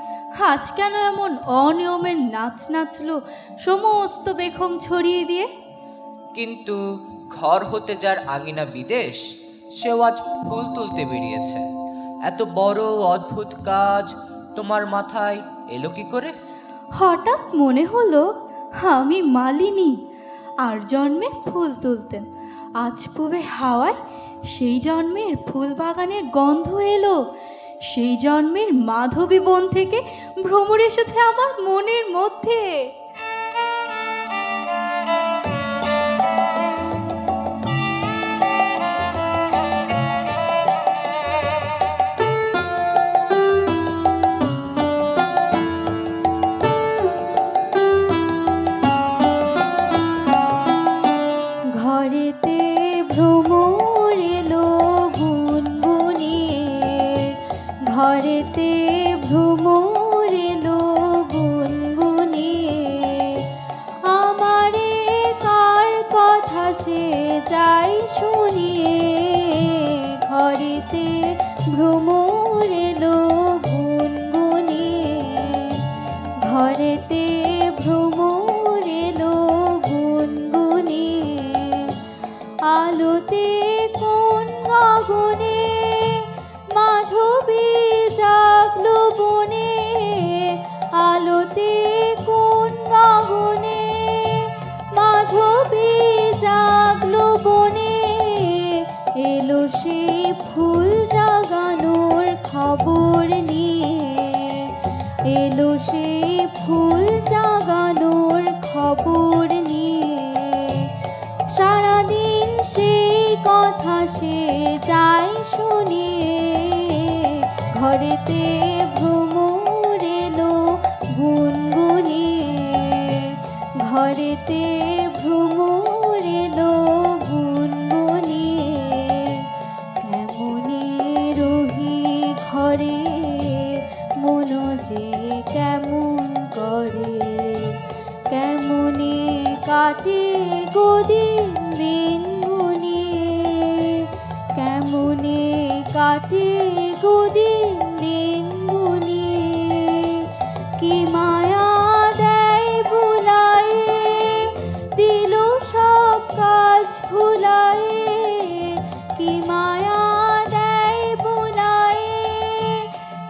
[SPEAKER 5] আজ কেন এমন অনিয়মের নাচ নাচলো সমস্ত বেখম ছড়িয়ে দিয়ে?
[SPEAKER 6] কিন্তু ঘর হতে যার আঙিনা বিদেশ, সেও আজ ফুল তুলতে বেরিয়েছে। এত বড় অদ্ভুত কাজ তোমার মাথায় এলো কি করে?
[SPEAKER 5] হঠাৎ মনে হলো আমি মালিনী, আর জন্মে ফুল তুলতেন। আজ পুবে হাওয়ায় সেই জন্মের ফুল বাগানের গন্ধ এলো। সেই জন্মের মাধবী বন থেকে ভ্রমর এসেছে আমার মনের মধ্যে। ঘরেতে ভ্রমর এলো গুনগুনিয়ে, ঘরেতে ভ্রমর এলো গুনগুনিয়ে। আমারে কার কথা সে যাই শুনিয়ে, ঘরেতে ভ্রমর এলো গুনগুনিয়ে, ঘরেতে ভ্রমর এলো গুনগুনিয়ে। আলোতে কোন গগনে মাধবী জাগলো বনে, আলোতে কোন গগনে মাধবী জাগলো বনে। এলো সেই ফুল জাগানোর খবর নিয়ে, এলো সেই ফুল জাগানোর খবর নিয়ে। সারাদিন সেই কথা সে যাই শুনিয়ে, ঘরেতে ভ্রমর এলো গুনগুনিয়ে, ঘরেতে ভ্রমর এলো গুনগুনিয়ে। কেমনে রহি ঘরে মন যে কেমন করে, কেমনে কাটে গদিন দিন গুনিয়ে, কেমনে কাটে গদিন দিন গুনিয়ে। কি মায়া দেয় বুলায়ে, দিল সব কাজ ভুলায়ে। কি মায়া দেয় বুলায়ে,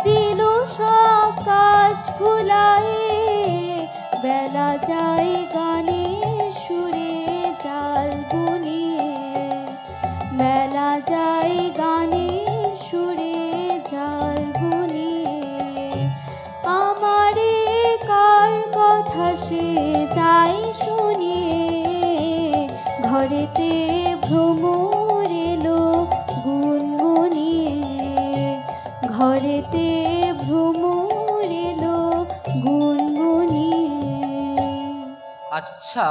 [SPEAKER 5] দিল সব কাজ ভুলায়ে। বেলা যায় গানের সুরে জাল বুনিয়ে, বেলা যায় গানের সুরে জাল বুনিয়ে। আমারে কার কথা সে যাই শুনিয়ে, ঘরেতে ভ্রমর এলো গুনগুনিয়ে, ঘরেতে ভ্রমর এলো গুনগুনিয়ে।
[SPEAKER 6] আচ্ছা,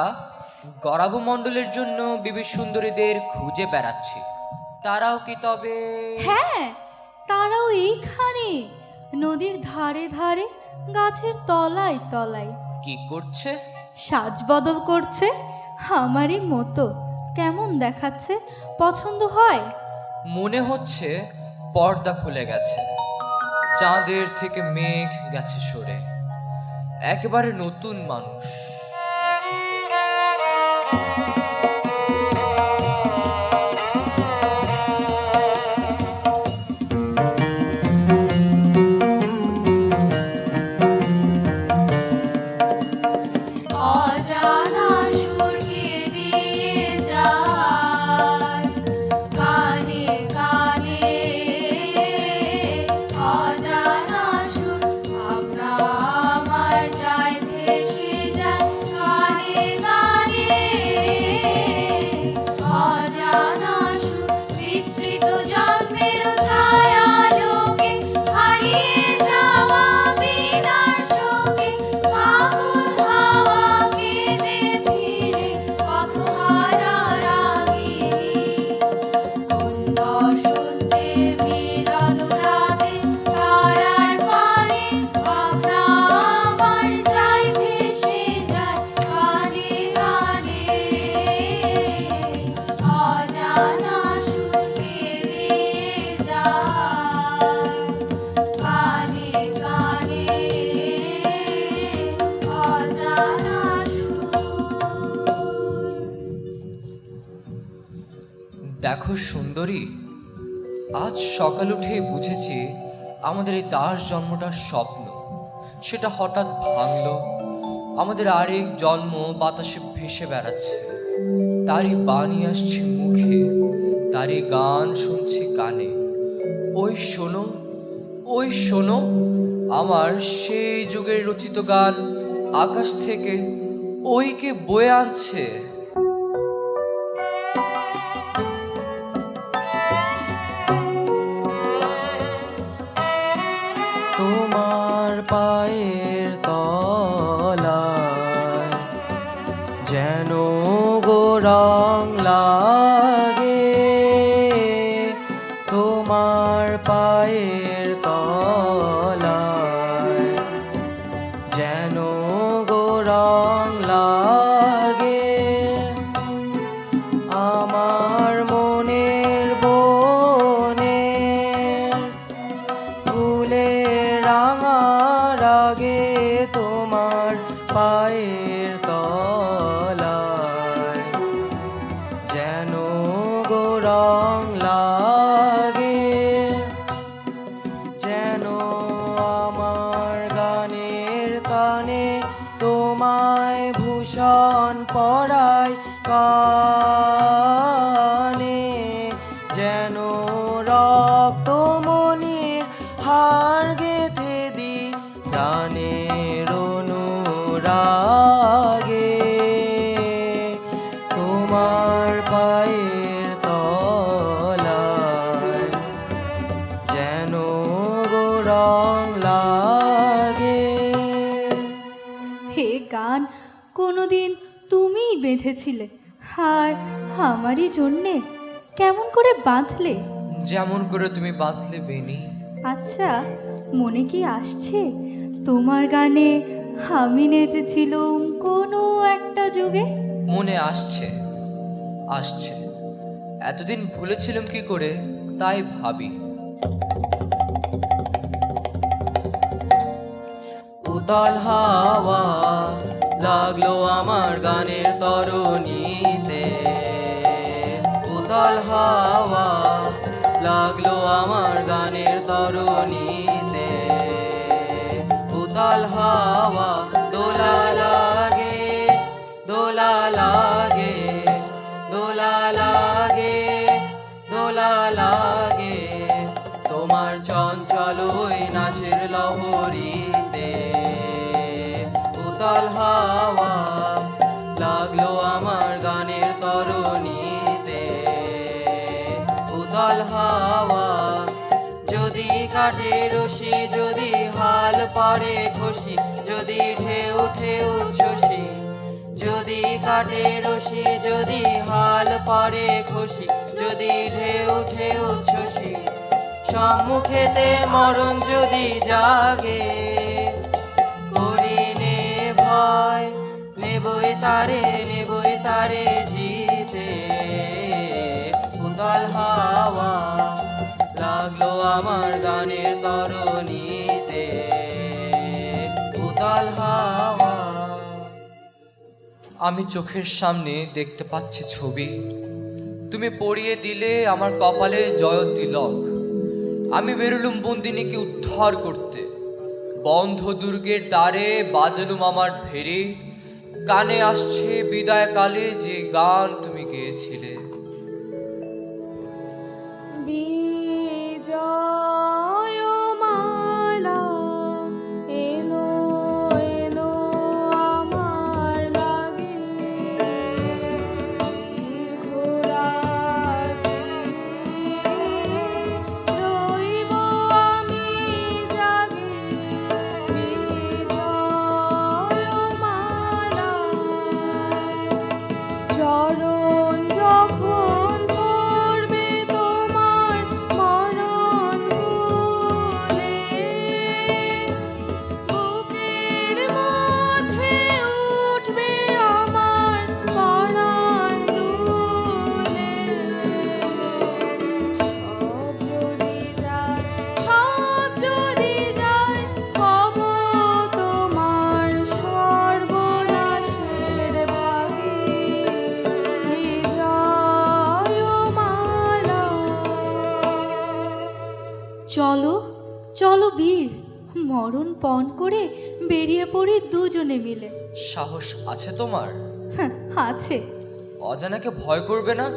[SPEAKER 6] গরাবু মণ্ডলের জন্য বিবি সুন্দরীদের খুঁজে বেড়াচ্ছি, তারাও কি তবে?
[SPEAKER 5] হ্যাঁ, তারাও এইখানে নদীর ধারে ধারে গাছের তলায় তলায়।
[SPEAKER 6] কি করছে?
[SPEAKER 5] সাজ বদল করছে,
[SPEAKER 10] আমারই মতো কেমন দেখাচ্ছে? পছন্দ হয়?
[SPEAKER 6] মনে হচ্ছে পর্দা খুলে গেছে, চাঁদের থেকে মেঘ গেছে সরে, একেবারে নতুন মানুষ।
[SPEAKER 7] অজানা সুরকে দিয়ে যায় কানে কানে, অজানা সুর ভাবনা আমার যায় ভেসে যায় কানে কানে, অজানা সুর বিস্তৃত জন্মের ছায়া লোকে হারিয়ে যাওয়া বিনার শোকে, ফাগুন হাওয়া কেঁদে ফিরে পথহারা রাগিনী, কোন বসন্তে মিলন রাতে তারার পানে ভাবনা আমার যায় ভেসে যায় কানে কানে, অজানা সুরকে দিয়ে যায় কানে কানে, অজানা সুর।
[SPEAKER 6] দেখো সুন্দরী, আজ সকাল উঠে বুঝেছি আমাদের এই দাস জন্মটা স্বপ্ন। সেটা হঠাৎ ভাঙলো, আমাদের আরেক জন্ম বাতাসে ভেসে বেড়াচ্ছে, তারই বাণী আসছে মুখে, তারই গান শুনছি কানে। ওই শোনো, ওই শোনো, আমার সেই যুগের রচিত গান আকাশ থেকে ওইকে বয়ে আনছে।
[SPEAKER 4] তোমার পায়ের তলায় যেন গো রং লাগে, তোমার পায়ের তলায় যেন গো রং লাগে, আমার মনের বনে ফুলের রাঙা রাগে তোমার পায়ের তলায় যেন গো রং লাগে, যেন আমার গানের কানে তোমায় ভূষণ পরায় কানে, যেন রক্তমণির হার গেথে দি প্রাণের অনুরাগে, তোমার পায়ের তলায় যেন গো রং লাগে।
[SPEAKER 10] হে গান কোনোদিন তুমিই বেঁধেছিলে, আর আমারই জন্যে কেমন করে বাঁধলে?
[SPEAKER 6] যেমন করে তুমি বাঁধলে বেনি।
[SPEAKER 10] আচ্ছা, মনে কি আসছে তোমার গানে আমি নেচেছিলুম কোনো একটা যুগে?
[SPEAKER 6] মনে আসছে, আসছে। এতদিন ভুলেছিলাম কি করে তাই ভাবি।
[SPEAKER 4] উতল হাওয়া লাগলো আমার গানের তরণীতে, উতল হাওয়া লাগলো আমার গানের তরণীতে, উতল হাওয়া দোলা লাগে, দোলা লাগে, দোলা লাগে, দোলা লাগে, তোমার চঞ্চল ওই নাচের লহরীতে, উতল হাওয়া লাগলো আমার গানের তরণীতে, উতল হাওয়া যদি কাটে রশি, যদি হাল পারে খুশি, যদি ঢেউ ঢেউ উচ্ছ্বসী, যদি কাটে রশি, যদি হাল পারে খুশি, যদি ঢেউ ঢেউ উচ্ছ্বসী, সম্মুখেতে মরণ যদি জাগে, করি নে ভয়, নেবই তারে, নেবই তারে
[SPEAKER 6] আমি চোখের সামনে দেখতে পাচ্ছি ছবি। তুমি পরিয়ে দিলে আমার কপালে জয় তিলক। আমি বেরোলুম বন্দিনীকে উদ্ধার করতে। বন্ধ দুর্গের দ্বারে বাজালুম আমার ভেরি। কানে আসছে বিদায় কালে যে গান তুমি গেয়েছিলে।
[SPEAKER 5] বিজয়মালা এলো এলো আমার লাগে, রইব আমি জাগে। বিজয়মালা চরণ যখন পড়বে তোমার মরণ কোলে, বুকের মধ্যে উঠবে আমার পরাণ দুলে। সব যদি যায় হব তোমার সর্বনাশের ভাগী। বিজয়মালা।
[SPEAKER 10] চলো চলো বীর, মরণ পণ করে বেরিয়ে পড়ি দুজনে মিলে।
[SPEAKER 6] সাহস আছে তোমার?
[SPEAKER 10] আছে।
[SPEAKER 6] অজানাকে ভয় করবে না?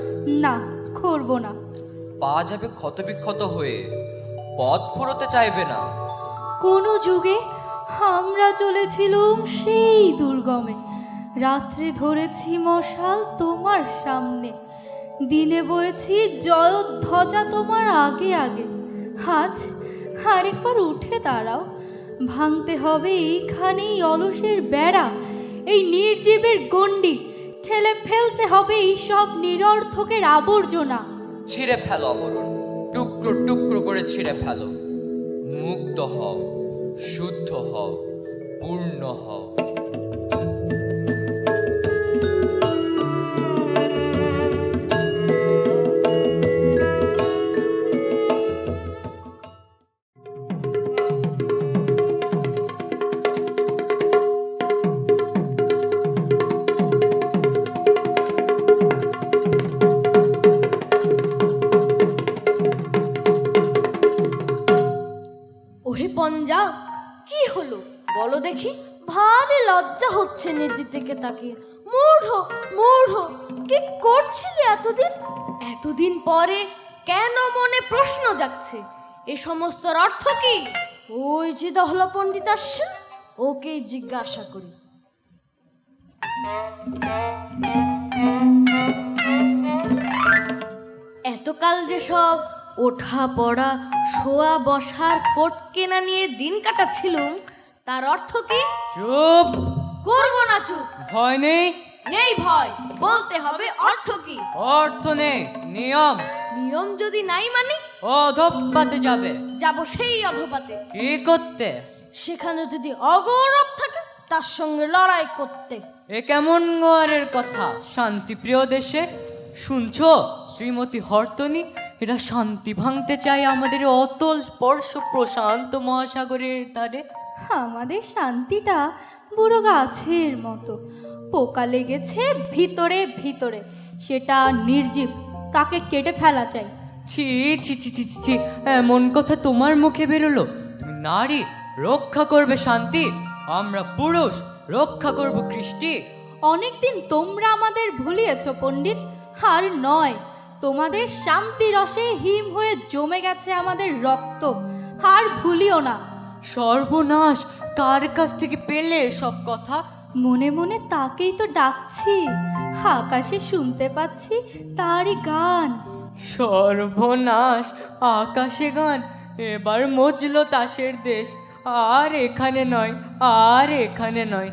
[SPEAKER 10] না, করব না।
[SPEAKER 6] পা যাবে ক্ষতবিক্ষত হয়ে, পথ ফুরোতে চাইবে না।
[SPEAKER 10] কোনো যুগে আমরা চলেছিলুম সেই দুর্গমে, রাত্রে ধরেছি মশাল তোমার সামনে, দিনে বয়েছি জয়ধ্বজা তোমার আগে আগে। আজ আরেকবার উঠে দাঁড়াও, ভাঙতে হবে এইখানেই অলসের বেড়া, এই নির্জীবের গণ্ডি, ঠেলে ফেলতে হবে এই সব নিরর্থকের আবর্জনা।
[SPEAKER 6] ছিঁড়ে ফেলো আবরণ, টুকরো টুকরো করে ছিঁড়ে ফেলো। মুক্ত হও, শুদ্ধ হও, পূর্ণ হও।
[SPEAKER 7] ওহে পঞ্জাব, কি হলো বলো দেখি।
[SPEAKER 5] ভারী লজ্জা হচ্ছে নিজে থেকে তাকিয়ে। মূঢ় মূঢ়, কি করছিলি এতদিন?
[SPEAKER 7] এতদিন পরে কেন মনে প্রশ্ন জাগছে? এ সমস্তর অর্থ কি?
[SPEAKER 5] ওই যে দহলা পণ্ডিত আসছেন, ওকেই জিজ্ঞাসা করি।
[SPEAKER 7] এতকাল যে সব ওঠা পড়া শোয়া বসার কোট কেনা নিয়ে দিন কাটাচ্ছিলুম, তার অর্থ কি?
[SPEAKER 4] চুপ!
[SPEAKER 7] করবো না চুপ।
[SPEAKER 4] ভয় নেই?
[SPEAKER 7] নেই ভয়, বলতে হবে অর্থ কি।
[SPEAKER 4] অর্থ নেই, নিয়ম।
[SPEAKER 7] নিয়ম যদি নাই মানে?
[SPEAKER 4] অধপাতে যাবে।
[SPEAKER 7] যাব সেই অধপাতে।
[SPEAKER 4] কি করতে?
[SPEAKER 5] সেখানে যদি অগৌরব থাকে তার সঙ্গে লড়াই করতে।
[SPEAKER 4] এ কেমন গোয়ারের কথা শান্তিপ্রিয় দেশে? শুনছো শ্রীমতী হর্তনী, এরা শান্তি ভাঙতে চায় আমাদের অতল স্পর্শ প্রশান্ত মহাসাগরের ধারে।
[SPEAKER 10] আমাদের শান্তিটা বুড়ো গাছের মতো, পোকা লেগেছে ভিতরে ভিতরে, সেটা নির্জীব, তাকে কেটে ফেলা চাই।
[SPEAKER 4] ছি ছি ছি ছি ছি ছি, এমন কথা তোমার মুখে বেরোলো? তুমি নারী, রক্ষা করবে শান্তি, আমরা পুরুষ, রক্ষা করব কৃষ্টি।
[SPEAKER 10] অনেকদিন তোমরা আমাদের ভুলিয়েছ পণ্ডিত, আর নয়, তোমাদের শান্তি রসে হিম হয়ে জমে গেছে আমাদের রক্ত, আর ভুলিও না।
[SPEAKER 4] সর্বনাশ! কার কাছ থেকে পেলে সব কথা?
[SPEAKER 10] মনে মনে তাকেই তো ডাকছি, আকাশে শুনতে পাচ্ছি তারই গান।
[SPEAKER 4] সর্বনাশ! আকাশে গান! এবার মজলো তাসের দেশ। আর এখানে নয়, আর এখানে নয়।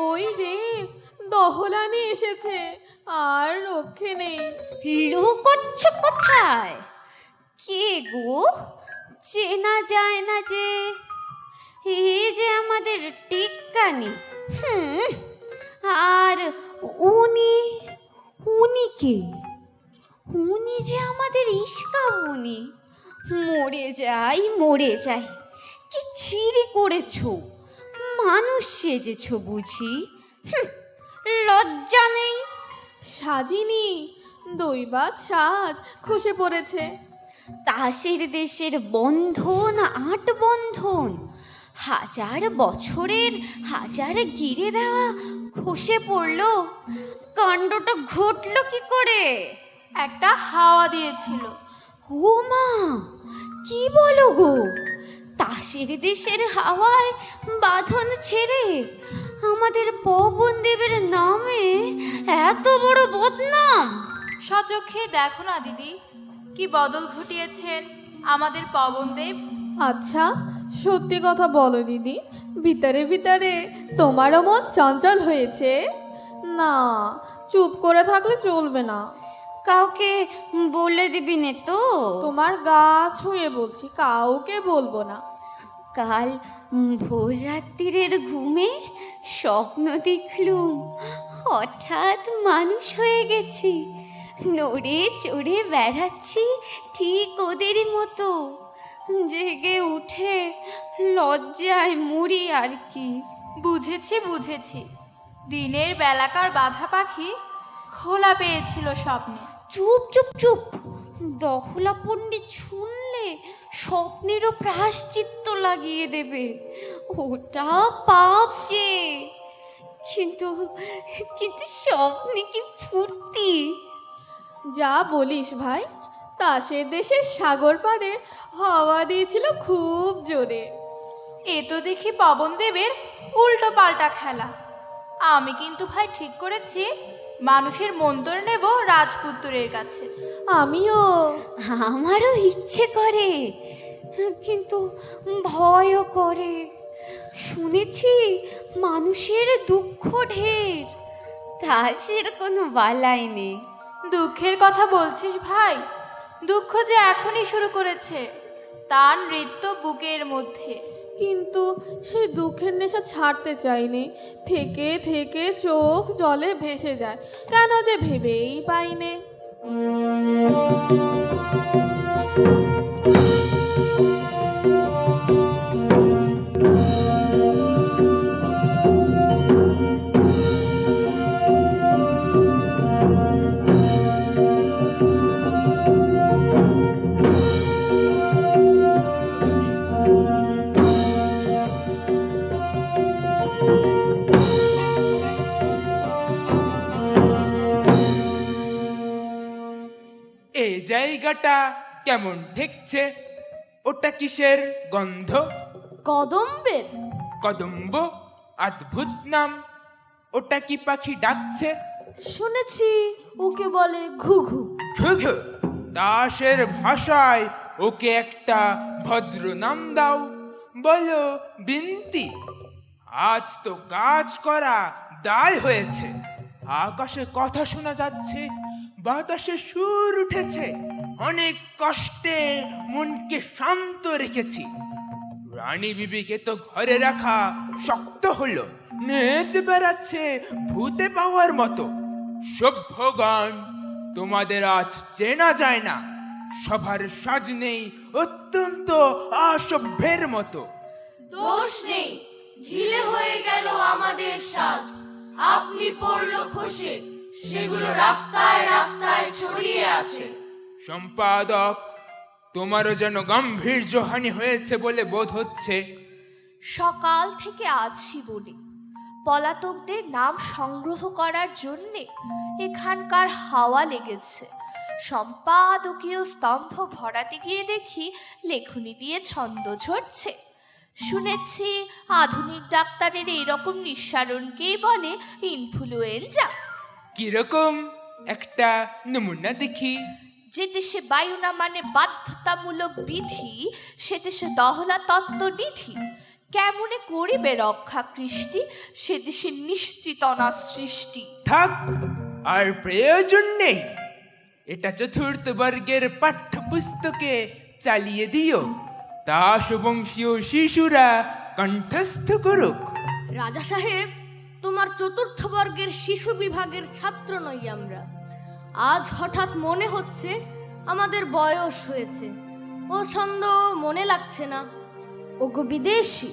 [SPEAKER 5] ওই রে, দহলানি এসেছে, আর রক্ষে নেই।
[SPEAKER 11] লুকোচ্ছ কোথায়? কে গো, চেনা যায় না যে? এই যে আমাদের টিক্কানি। আর উনি উনি কে? উনি যে আমাদের ইস্কাবুনি। মরে যাই মরে যাই, কি চিড়ি করেছো, মানুষ সেজেছো বুঝি? লজ্জা নেই?
[SPEAKER 5] সাজিনি, দৈবাত সাজ খসে পড়েছে।
[SPEAKER 11] তাসের দেশের বন্ধন ৮ বন্ধন, 1000 বছরের 1000 গিরে দেওয়া খসে পড়লো। কাণ্ডটা ঘটলো কি করে?
[SPEAKER 10] একটা হাওয়া দিয়েছিল।
[SPEAKER 11] ও মা, কি বলো গো? তাসের দেশের হাওয়ায় বাঁধন ছেড়ে আমাদের পবন দেবের নামে এত বড় বদনাম?
[SPEAKER 10] সচক্ষে দেখো না দিদি, কি বদল ঘটিয়েছেন আমাদের পবনদেব।
[SPEAKER 5] আচ্ছা, সত্যি কথা বলো দিদি, ভিতরে ভিতরে তোমারও মন চঞ্চল হয়েছে? না, চুপ করে থাকলে চলবে না।
[SPEAKER 11] কাউকে বলে দিবি নে তো?
[SPEAKER 5] তোমার গা ছুঁয়ে বলছি, কাউকে বলবো না।
[SPEAKER 11] কাল ভোর রাত্রিরের ঘুমে স্বপ্ন দেখলুম হঠাৎ মানুষ হয়ে গেছি, নড়ে চড়ে বেড়াচ্ছি ঠিক ওদেরই মতো। জেগে উঠে লজ্জায় মরি আর কি।
[SPEAKER 10] বুঝেছি বুঝেছি, দিনের বেলাকার বাধা পাখি খোলা পেয়েছিল স্বপ্নে।
[SPEAKER 11] চুপ চুপ চুপ, দখলা পণ্ডিত শুনলে স্বপ্নেরও প্রায়শ্চিত্ত লাগিয়ে দেবে। ওটা পাপ যে, কিন্তু কিন্তু স্বপ্নে কি ফুর্তি!
[SPEAKER 5] যা বলিস ভাই, তাসের দেশের সাগর পাড়ে হাওয়া দিয়েছিল খুব জোরে।
[SPEAKER 10] এ তো দেখি পবনদেবের উল্টো পাল্টা খেলা। আমি কিন্তু ভাই ঠিক করেছি, মানুষের মন্তর নেব রাজপুত্রের কাছে।
[SPEAKER 5] আমিও।
[SPEAKER 11] আমারও ইচ্ছে করে, কিন্তু ভয়ও করে। শুনেছি মানুষের দুঃখ ঢের, তাসের কোনো বালাই নেই।
[SPEAKER 10] দুঃখের কথা বলছিস ভাই? দুঃখ যে এখনই শুরু করেছে, তার নৃত্য বুকের মধ্যে।
[SPEAKER 5] কিন্তু সেই দুঃখের নেশা ছাড়তে চাইনি, থেকে থেকে চোখ জলে ভেসে যায়, কেন যে ভেবেই পাইনে।
[SPEAKER 8] এই জায়গাটা কেমন ঠেকছে? ওটা কিসের গন্ধ?
[SPEAKER 5] কদম্বের।
[SPEAKER 8] কদম্ব, অদ্ভুত নাম। ওটা কি পাখি ডাকছে?
[SPEAKER 5] শুনেছি ওকে বলে ঘুঘু।
[SPEAKER 8] ঘুঘু? দাসের ভাষায় ওকে একটা ভদ্র নাম দাও, বলো বিনতি। আজ তো কাজ করা দায় হয়েছে। আকাশে কথা শোনা যাচ্ছে, বাতাসে সুর উঠেছে। অনেক কষ্টে মনকে শান্ত রেখেছি। রানী বিবিকে তো ঘরে রাখা শক্ত হলো, নেচে বেড়াচ্ছে ভূতে পাওয়ার মতো। সভ্যগণ, তোমাদের আজ চেনা যায় না। সবার সাজ নেই, অত্যন্ত অসভ্যের মতো।
[SPEAKER 7] দোষ নেই, ঢিলে হয়ে গেল আমাদের সাজ। আপনি পড়লো খসে, সেগুলো রাস্তায় রাস্তায় ছড়িয়ে আছে।
[SPEAKER 8] সম্পাদক, তোমারও যেন গাম্ভীর্যহানি হয়েছে বলে বোধ হচ্ছে।
[SPEAKER 9] সকাল থেকে আছি বলে পলাতকদের নাম সংগ্রহ করার জন্যে এখানকার হাওয়া লেগেছে। সম্পাদকীয় স্তম্ভ ভরাতে গিয়ে দেখি লেখনি দিয়ে ছন্দ ঝরছে। শুনেছি আধুনিক ডাক্তারের এইরকম নিঃসারণকেই বলে ইনফ্লুয়েঞ্জা।
[SPEAKER 8] কিরকম? একটা নমুনা দেখি।
[SPEAKER 9] যে দেশে বায়ু না মানে বাধ্যতামূলক বিধি, সে দেশে দহলা তত্ত্ব নিধি। কেমনে করিবে রক্ষা কৃষ্টি, সে দেশে নিশ্চিতনা সৃষ্টি।
[SPEAKER 8] থাক, আর প্রয়োজন নেই। এটা চতুর্থ বর্গের পাঠ্যপুস্তকে চালিয়ে দিও, দাস বংশীয় শিশুরা কণ্ঠস্থ করুক।
[SPEAKER 7] রাজা সাহেব, তোমার চতুর্থ বর্গের শিশু বিভাগের ছাত্র নই আমরা। আজ হঠাৎ মনে হচ্ছে আমাদের বয়স হয়েছে, ও ছন্দ মনে লাগছে না।
[SPEAKER 5] ওগো বিদেশি,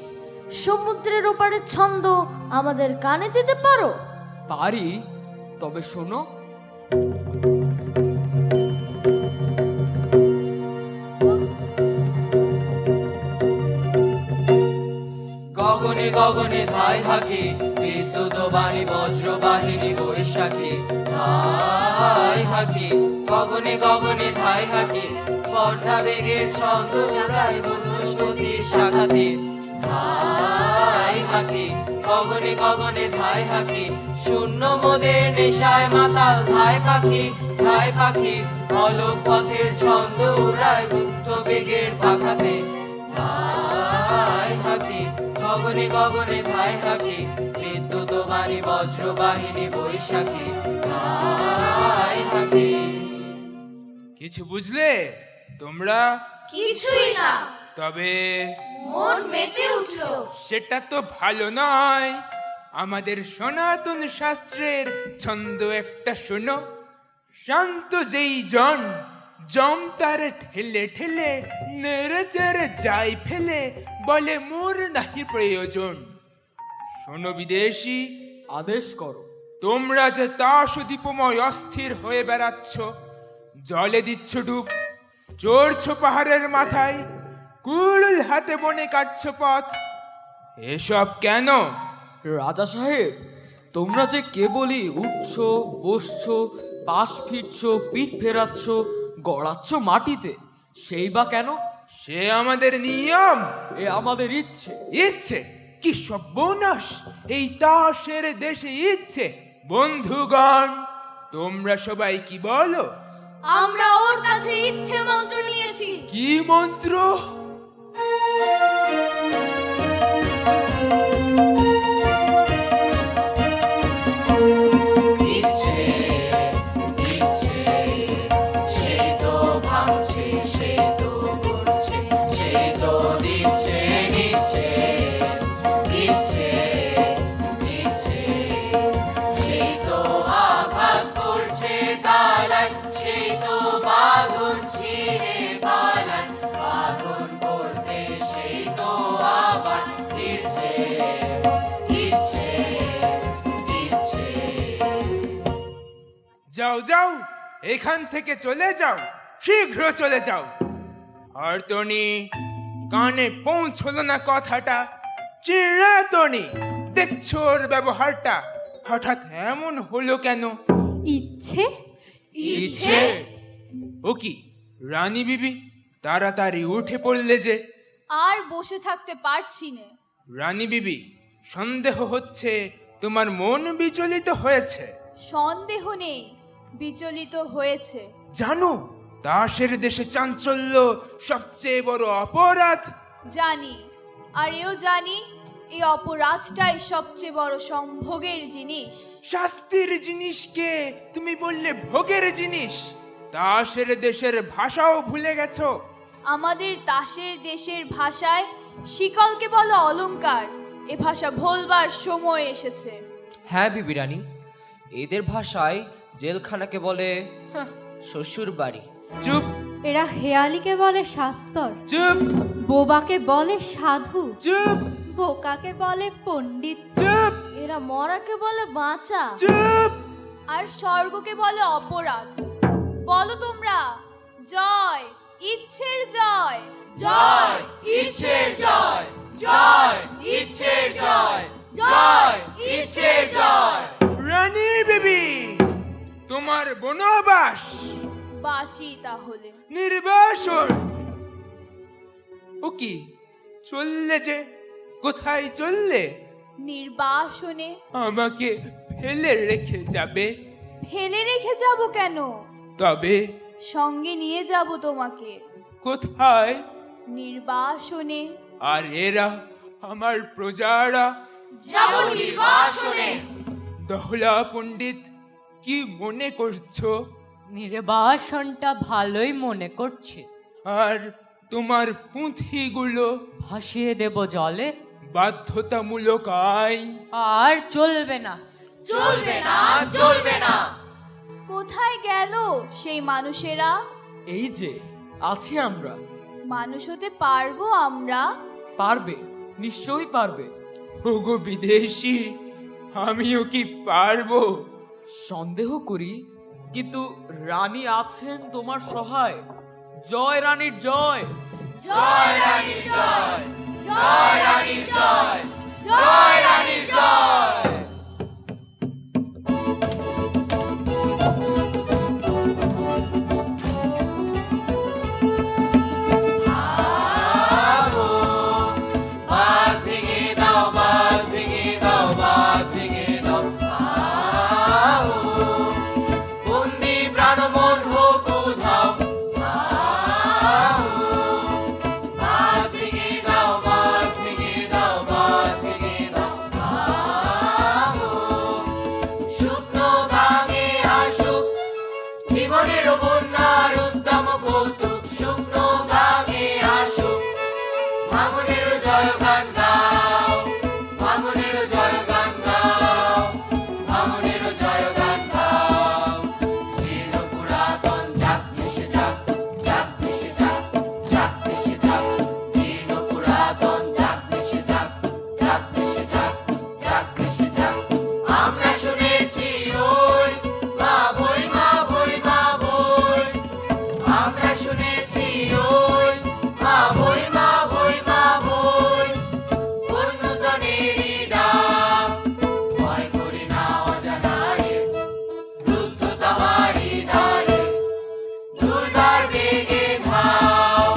[SPEAKER 5] সমুদ্রের ওপারে ছন্দ আমাদের কানে দিতে পারো?
[SPEAKER 3] পারি, তবে শোনো।
[SPEAKER 2] গগনে গগনে ধাই হাকি, বিদ্যুৎ বাণী বজ্র বাহিনী বৈশাখী। ধাই হাকি, গগনে গগনে ধাই হাকি, স্পর্ধা বেগের ছন্দ জোড়ায় বনস্পতির শাখাতে। ধাই হাকি, গগনে গগনে ধাই হাকি, শূন্য মোদের নেশায় মাতাল ধাই পাখি। ধাই পাখি, অলক পথের ছন্দ উড়ায় মুক্ত বেগের পাখাতে। ধাই হাকি, গগনে গগনে ধাই হাকি, বিদ্যুৎ বাণী বজ্র বাহিনী বৈশাখী। ধাই হাকি।
[SPEAKER 8] কিছু বুঝলে তোমরা?
[SPEAKER 7] কিছুই না।
[SPEAKER 8] তবে
[SPEAKER 7] মন মেতে উঠলো।
[SPEAKER 8] সেটা তো ভালো নয়। আমাদের সনাতন শাস্ত্রের ছন্দ একটা শোনো। শান্ত যেই জন, জম তার ঠেলে ঠেলে নেড়ে চেড়ে যাই ফেলে, বলে মোর নাহি প্রয়োজন। শোনো বিদেশি,
[SPEAKER 3] আদেশ করো।
[SPEAKER 8] তোমরা যে তাস দীপময় অস্থির হয়ে বেড়াচ্ছ, জলে দিচ্ছ ডুব, চড়ছ পাহাড়ের মাথায়, কুড়ুল হাতে বনে কাটছ পথ, এসব কেন?
[SPEAKER 3] রাজা সাহেব, তোমরা যে কেবলই উঠছ, বসছ, পাশ ফিরছ, পিঠ ফেরাচ্ছ, গড়াচ্ছ মাটিতে, সেই বা কেন?
[SPEAKER 8] সে আমাদের নিয়ম,
[SPEAKER 3] এ আমাদের ইচ্ছে।
[SPEAKER 8] ইচ্ছে? কি সর্বনাশ! এই তাসের দেশে ইচ্ছে! বন্ধুগণ, তোমরা সবাই কি বলো?
[SPEAKER 7] আমরা ওর কাছে ইচ্ছে মন্ত্র নিয়েছি।
[SPEAKER 8] কি মন্ত্র?
[SPEAKER 2] ইচ্ছে, ইচ্ছে, সে তো ভাবছে, সে তো করছে, সে তো দিচ্ছে, নিচ্ছে। ইচ্ছে, ইচ্ছে, সে তো আঘাত করছে তালায়, সে তো বাঁধন ছিঁড়ে পালায়, বাঁধন করতে সেই তো আবার ফিরছে। ইচ্ছে, ইচ্ছে।
[SPEAKER 8] যাও যাও, এখান থেকে চলে যাও, শীঘ্র চলে যাও। হরতনি, কানে পৌঁছলো না কথাটা? চিড়াতনি, দেখছো ওর ব্যবহারটা? হঠাৎ এমন হলো কেন?
[SPEAKER 5] ইচ্ছে?
[SPEAKER 2] ইচ্ছে?
[SPEAKER 8] ও কি রানী বিবি, তাড়াতাড়ি উঠে পড়লে যে?
[SPEAKER 10] আর বসে থাকতে পারছি না।
[SPEAKER 8] রানী বিবি, সন্দেহ হচ্ছে তোমার মন বিচলিত হয়েছে।
[SPEAKER 10] সন্দেহ নেই, বিচলিত হয়েছে।
[SPEAKER 8] জানো, দাসের দেশে চাঞ্চল্য সবচেয়ে বড় অপরাধ।
[SPEAKER 10] জানি, আর এও জানি এই অপরাধটাই সবচেয়ে বড় সম্ভোগের জিনিস।
[SPEAKER 8] শাস্তির জিনিসকে তুমি বললে ভোগের জিনিস। দাসের দেশের ভাষাও ভুলে গেছো।
[SPEAKER 10] আমাদের তাসের দেশের ভাষায় শিকলকে বলো অলংকার। এ ভাষা ভোলবার সময় এসেছে।
[SPEAKER 6] হ্যাঁ বিবি রানী, এদের ভাষায় জেলখানাকে বলে শ্বশুর বাড়ি।
[SPEAKER 8] চুপ
[SPEAKER 5] এরা হেয়ালিকে বলে শাস্তর,
[SPEAKER 8] চুপ
[SPEAKER 5] বোবাকে বলে সাধু,
[SPEAKER 8] চুপ
[SPEAKER 5] বোকাকে বলে পণ্ডিত,
[SPEAKER 8] চুপ
[SPEAKER 5] এরা মরাকে বলে বাঁচা,
[SPEAKER 8] চুপ।
[SPEAKER 10] আর স্বর্গকে বলে অপরাধ। বলো তোমরা, জয় ইচ্ছের জয়।
[SPEAKER 2] জয় ইচ্ছের জয়, জয় ইচ্ছের জয়, জয় ইচ্ছের জয়।
[SPEAKER 8] রানী বিবি, তোমার বনবাস
[SPEAKER 10] বাঁচি তাহলে।
[SPEAKER 8] নির্বাসন। ও কি চললে যে? কোথায় চললে?
[SPEAKER 10] নির্বাসনে।
[SPEAKER 8] আমাকে ফেলে রেখে যাবে?
[SPEAKER 10] ফেলে রেখে যাব কেন?
[SPEAKER 8] তবে
[SPEAKER 10] সঙ্গে নিয়ে যাব তোমাকে।
[SPEAKER 8] কোথায়?
[SPEAKER 10] নির্বাসনে।
[SPEAKER 8] আর এরা আমার প্রজারা?
[SPEAKER 2] যাব নির্বাসনে।
[SPEAKER 8] দহলা পণ্ডিত, কি মনে করছো?
[SPEAKER 12] নির্বাসনটা ভালোই মনে করছে।
[SPEAKER 8] আর তোমার পুঁথিগুলো
[SPEAKER 12] ভাসিয়ে দেব জলে,
[SPEAKER 8] বাধ্যতামূলক আইন।
[SPEAKER 12] আর চলবে না।
[SPEAKER 2] চলবে না, চলবে না।
[SPEAKER 10] কোথায় গেল সেই মানুষেরা?
[SPEAKER 3] এই যে আছি আমরা।
[SPEAKER 10] মানুষ হতে পারবো আমরা?
[SPEAKER 3] পারবে, নিশ্চয়ই পারবে।
[SPEAKER 8] ওগো বিদেশি, আমিও কি পারবো?
[SPEAKER 3] সন্দেহ করি, কিন্তু রানী আছেন তোমার সহায়। জয় রানীর জয়।
[SPEAKER 2] জয় রানীর জয়, জয় রানীর জয়, জয় রানীর জয়। বাঁধ ভেঙে দাও, বাঁধ ভেঙে দাও, বাঁধ ভেঙে দাও। বন্দি প্রাণ মন হোক উধাও। বাঁধ ভেঙে দাও, বাঁধ ভেঙে দাও, বাঁধ ভেঙে দাও। শুকনো গাঙে আসুক জীবনের বন্যার উদ্যম কৌতুক। শুকনো গাঙে আসুক, ভাঙনের জয়গান গাও, ভাঙনের জয়গান গাও, ভাঙনের জয়গান গাও। জীর্ণ পুরাতন যাক ভেসে যাক, যাক ভেসে যাক, যাক ভেসে যাক। জীর্ণ পুরাতন যাক ভেসে যাক, যাক ভেসে যাক, যাক ভেসে যাক। আমরা শুনেছি ওই মা বই, মা বই, মা বই। আমরা শুনেছি ওই মা বই, মা বই, মা বই। উন্নতনেরই ডাক, ভয় করি না অজানারে। রুদ্ধ তাহারি দ্বারে, দুর্গার বেগে ধাও,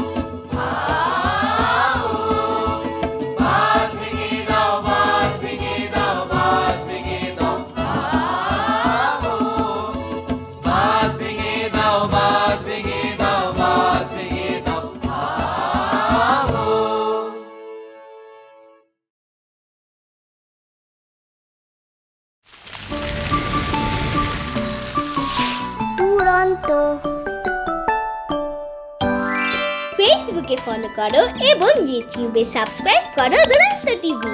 [SPEAKER 2] ধাও। বাঁধ ভেঙে দাও, বাঁধ ভেঙে দাও, বাঁধ ভেঙে দাও। বাঁধ ভেঙে দাও, বাঁধ ভেঙে দাও, বাঁধ ভেঙে দাও।
[SPEAKER 11] দুরন্ত। ফেসবুকে ফলো করো এবং ইউটিউবে সাবস্ক্রাইব করো দুরন্ত টিভি।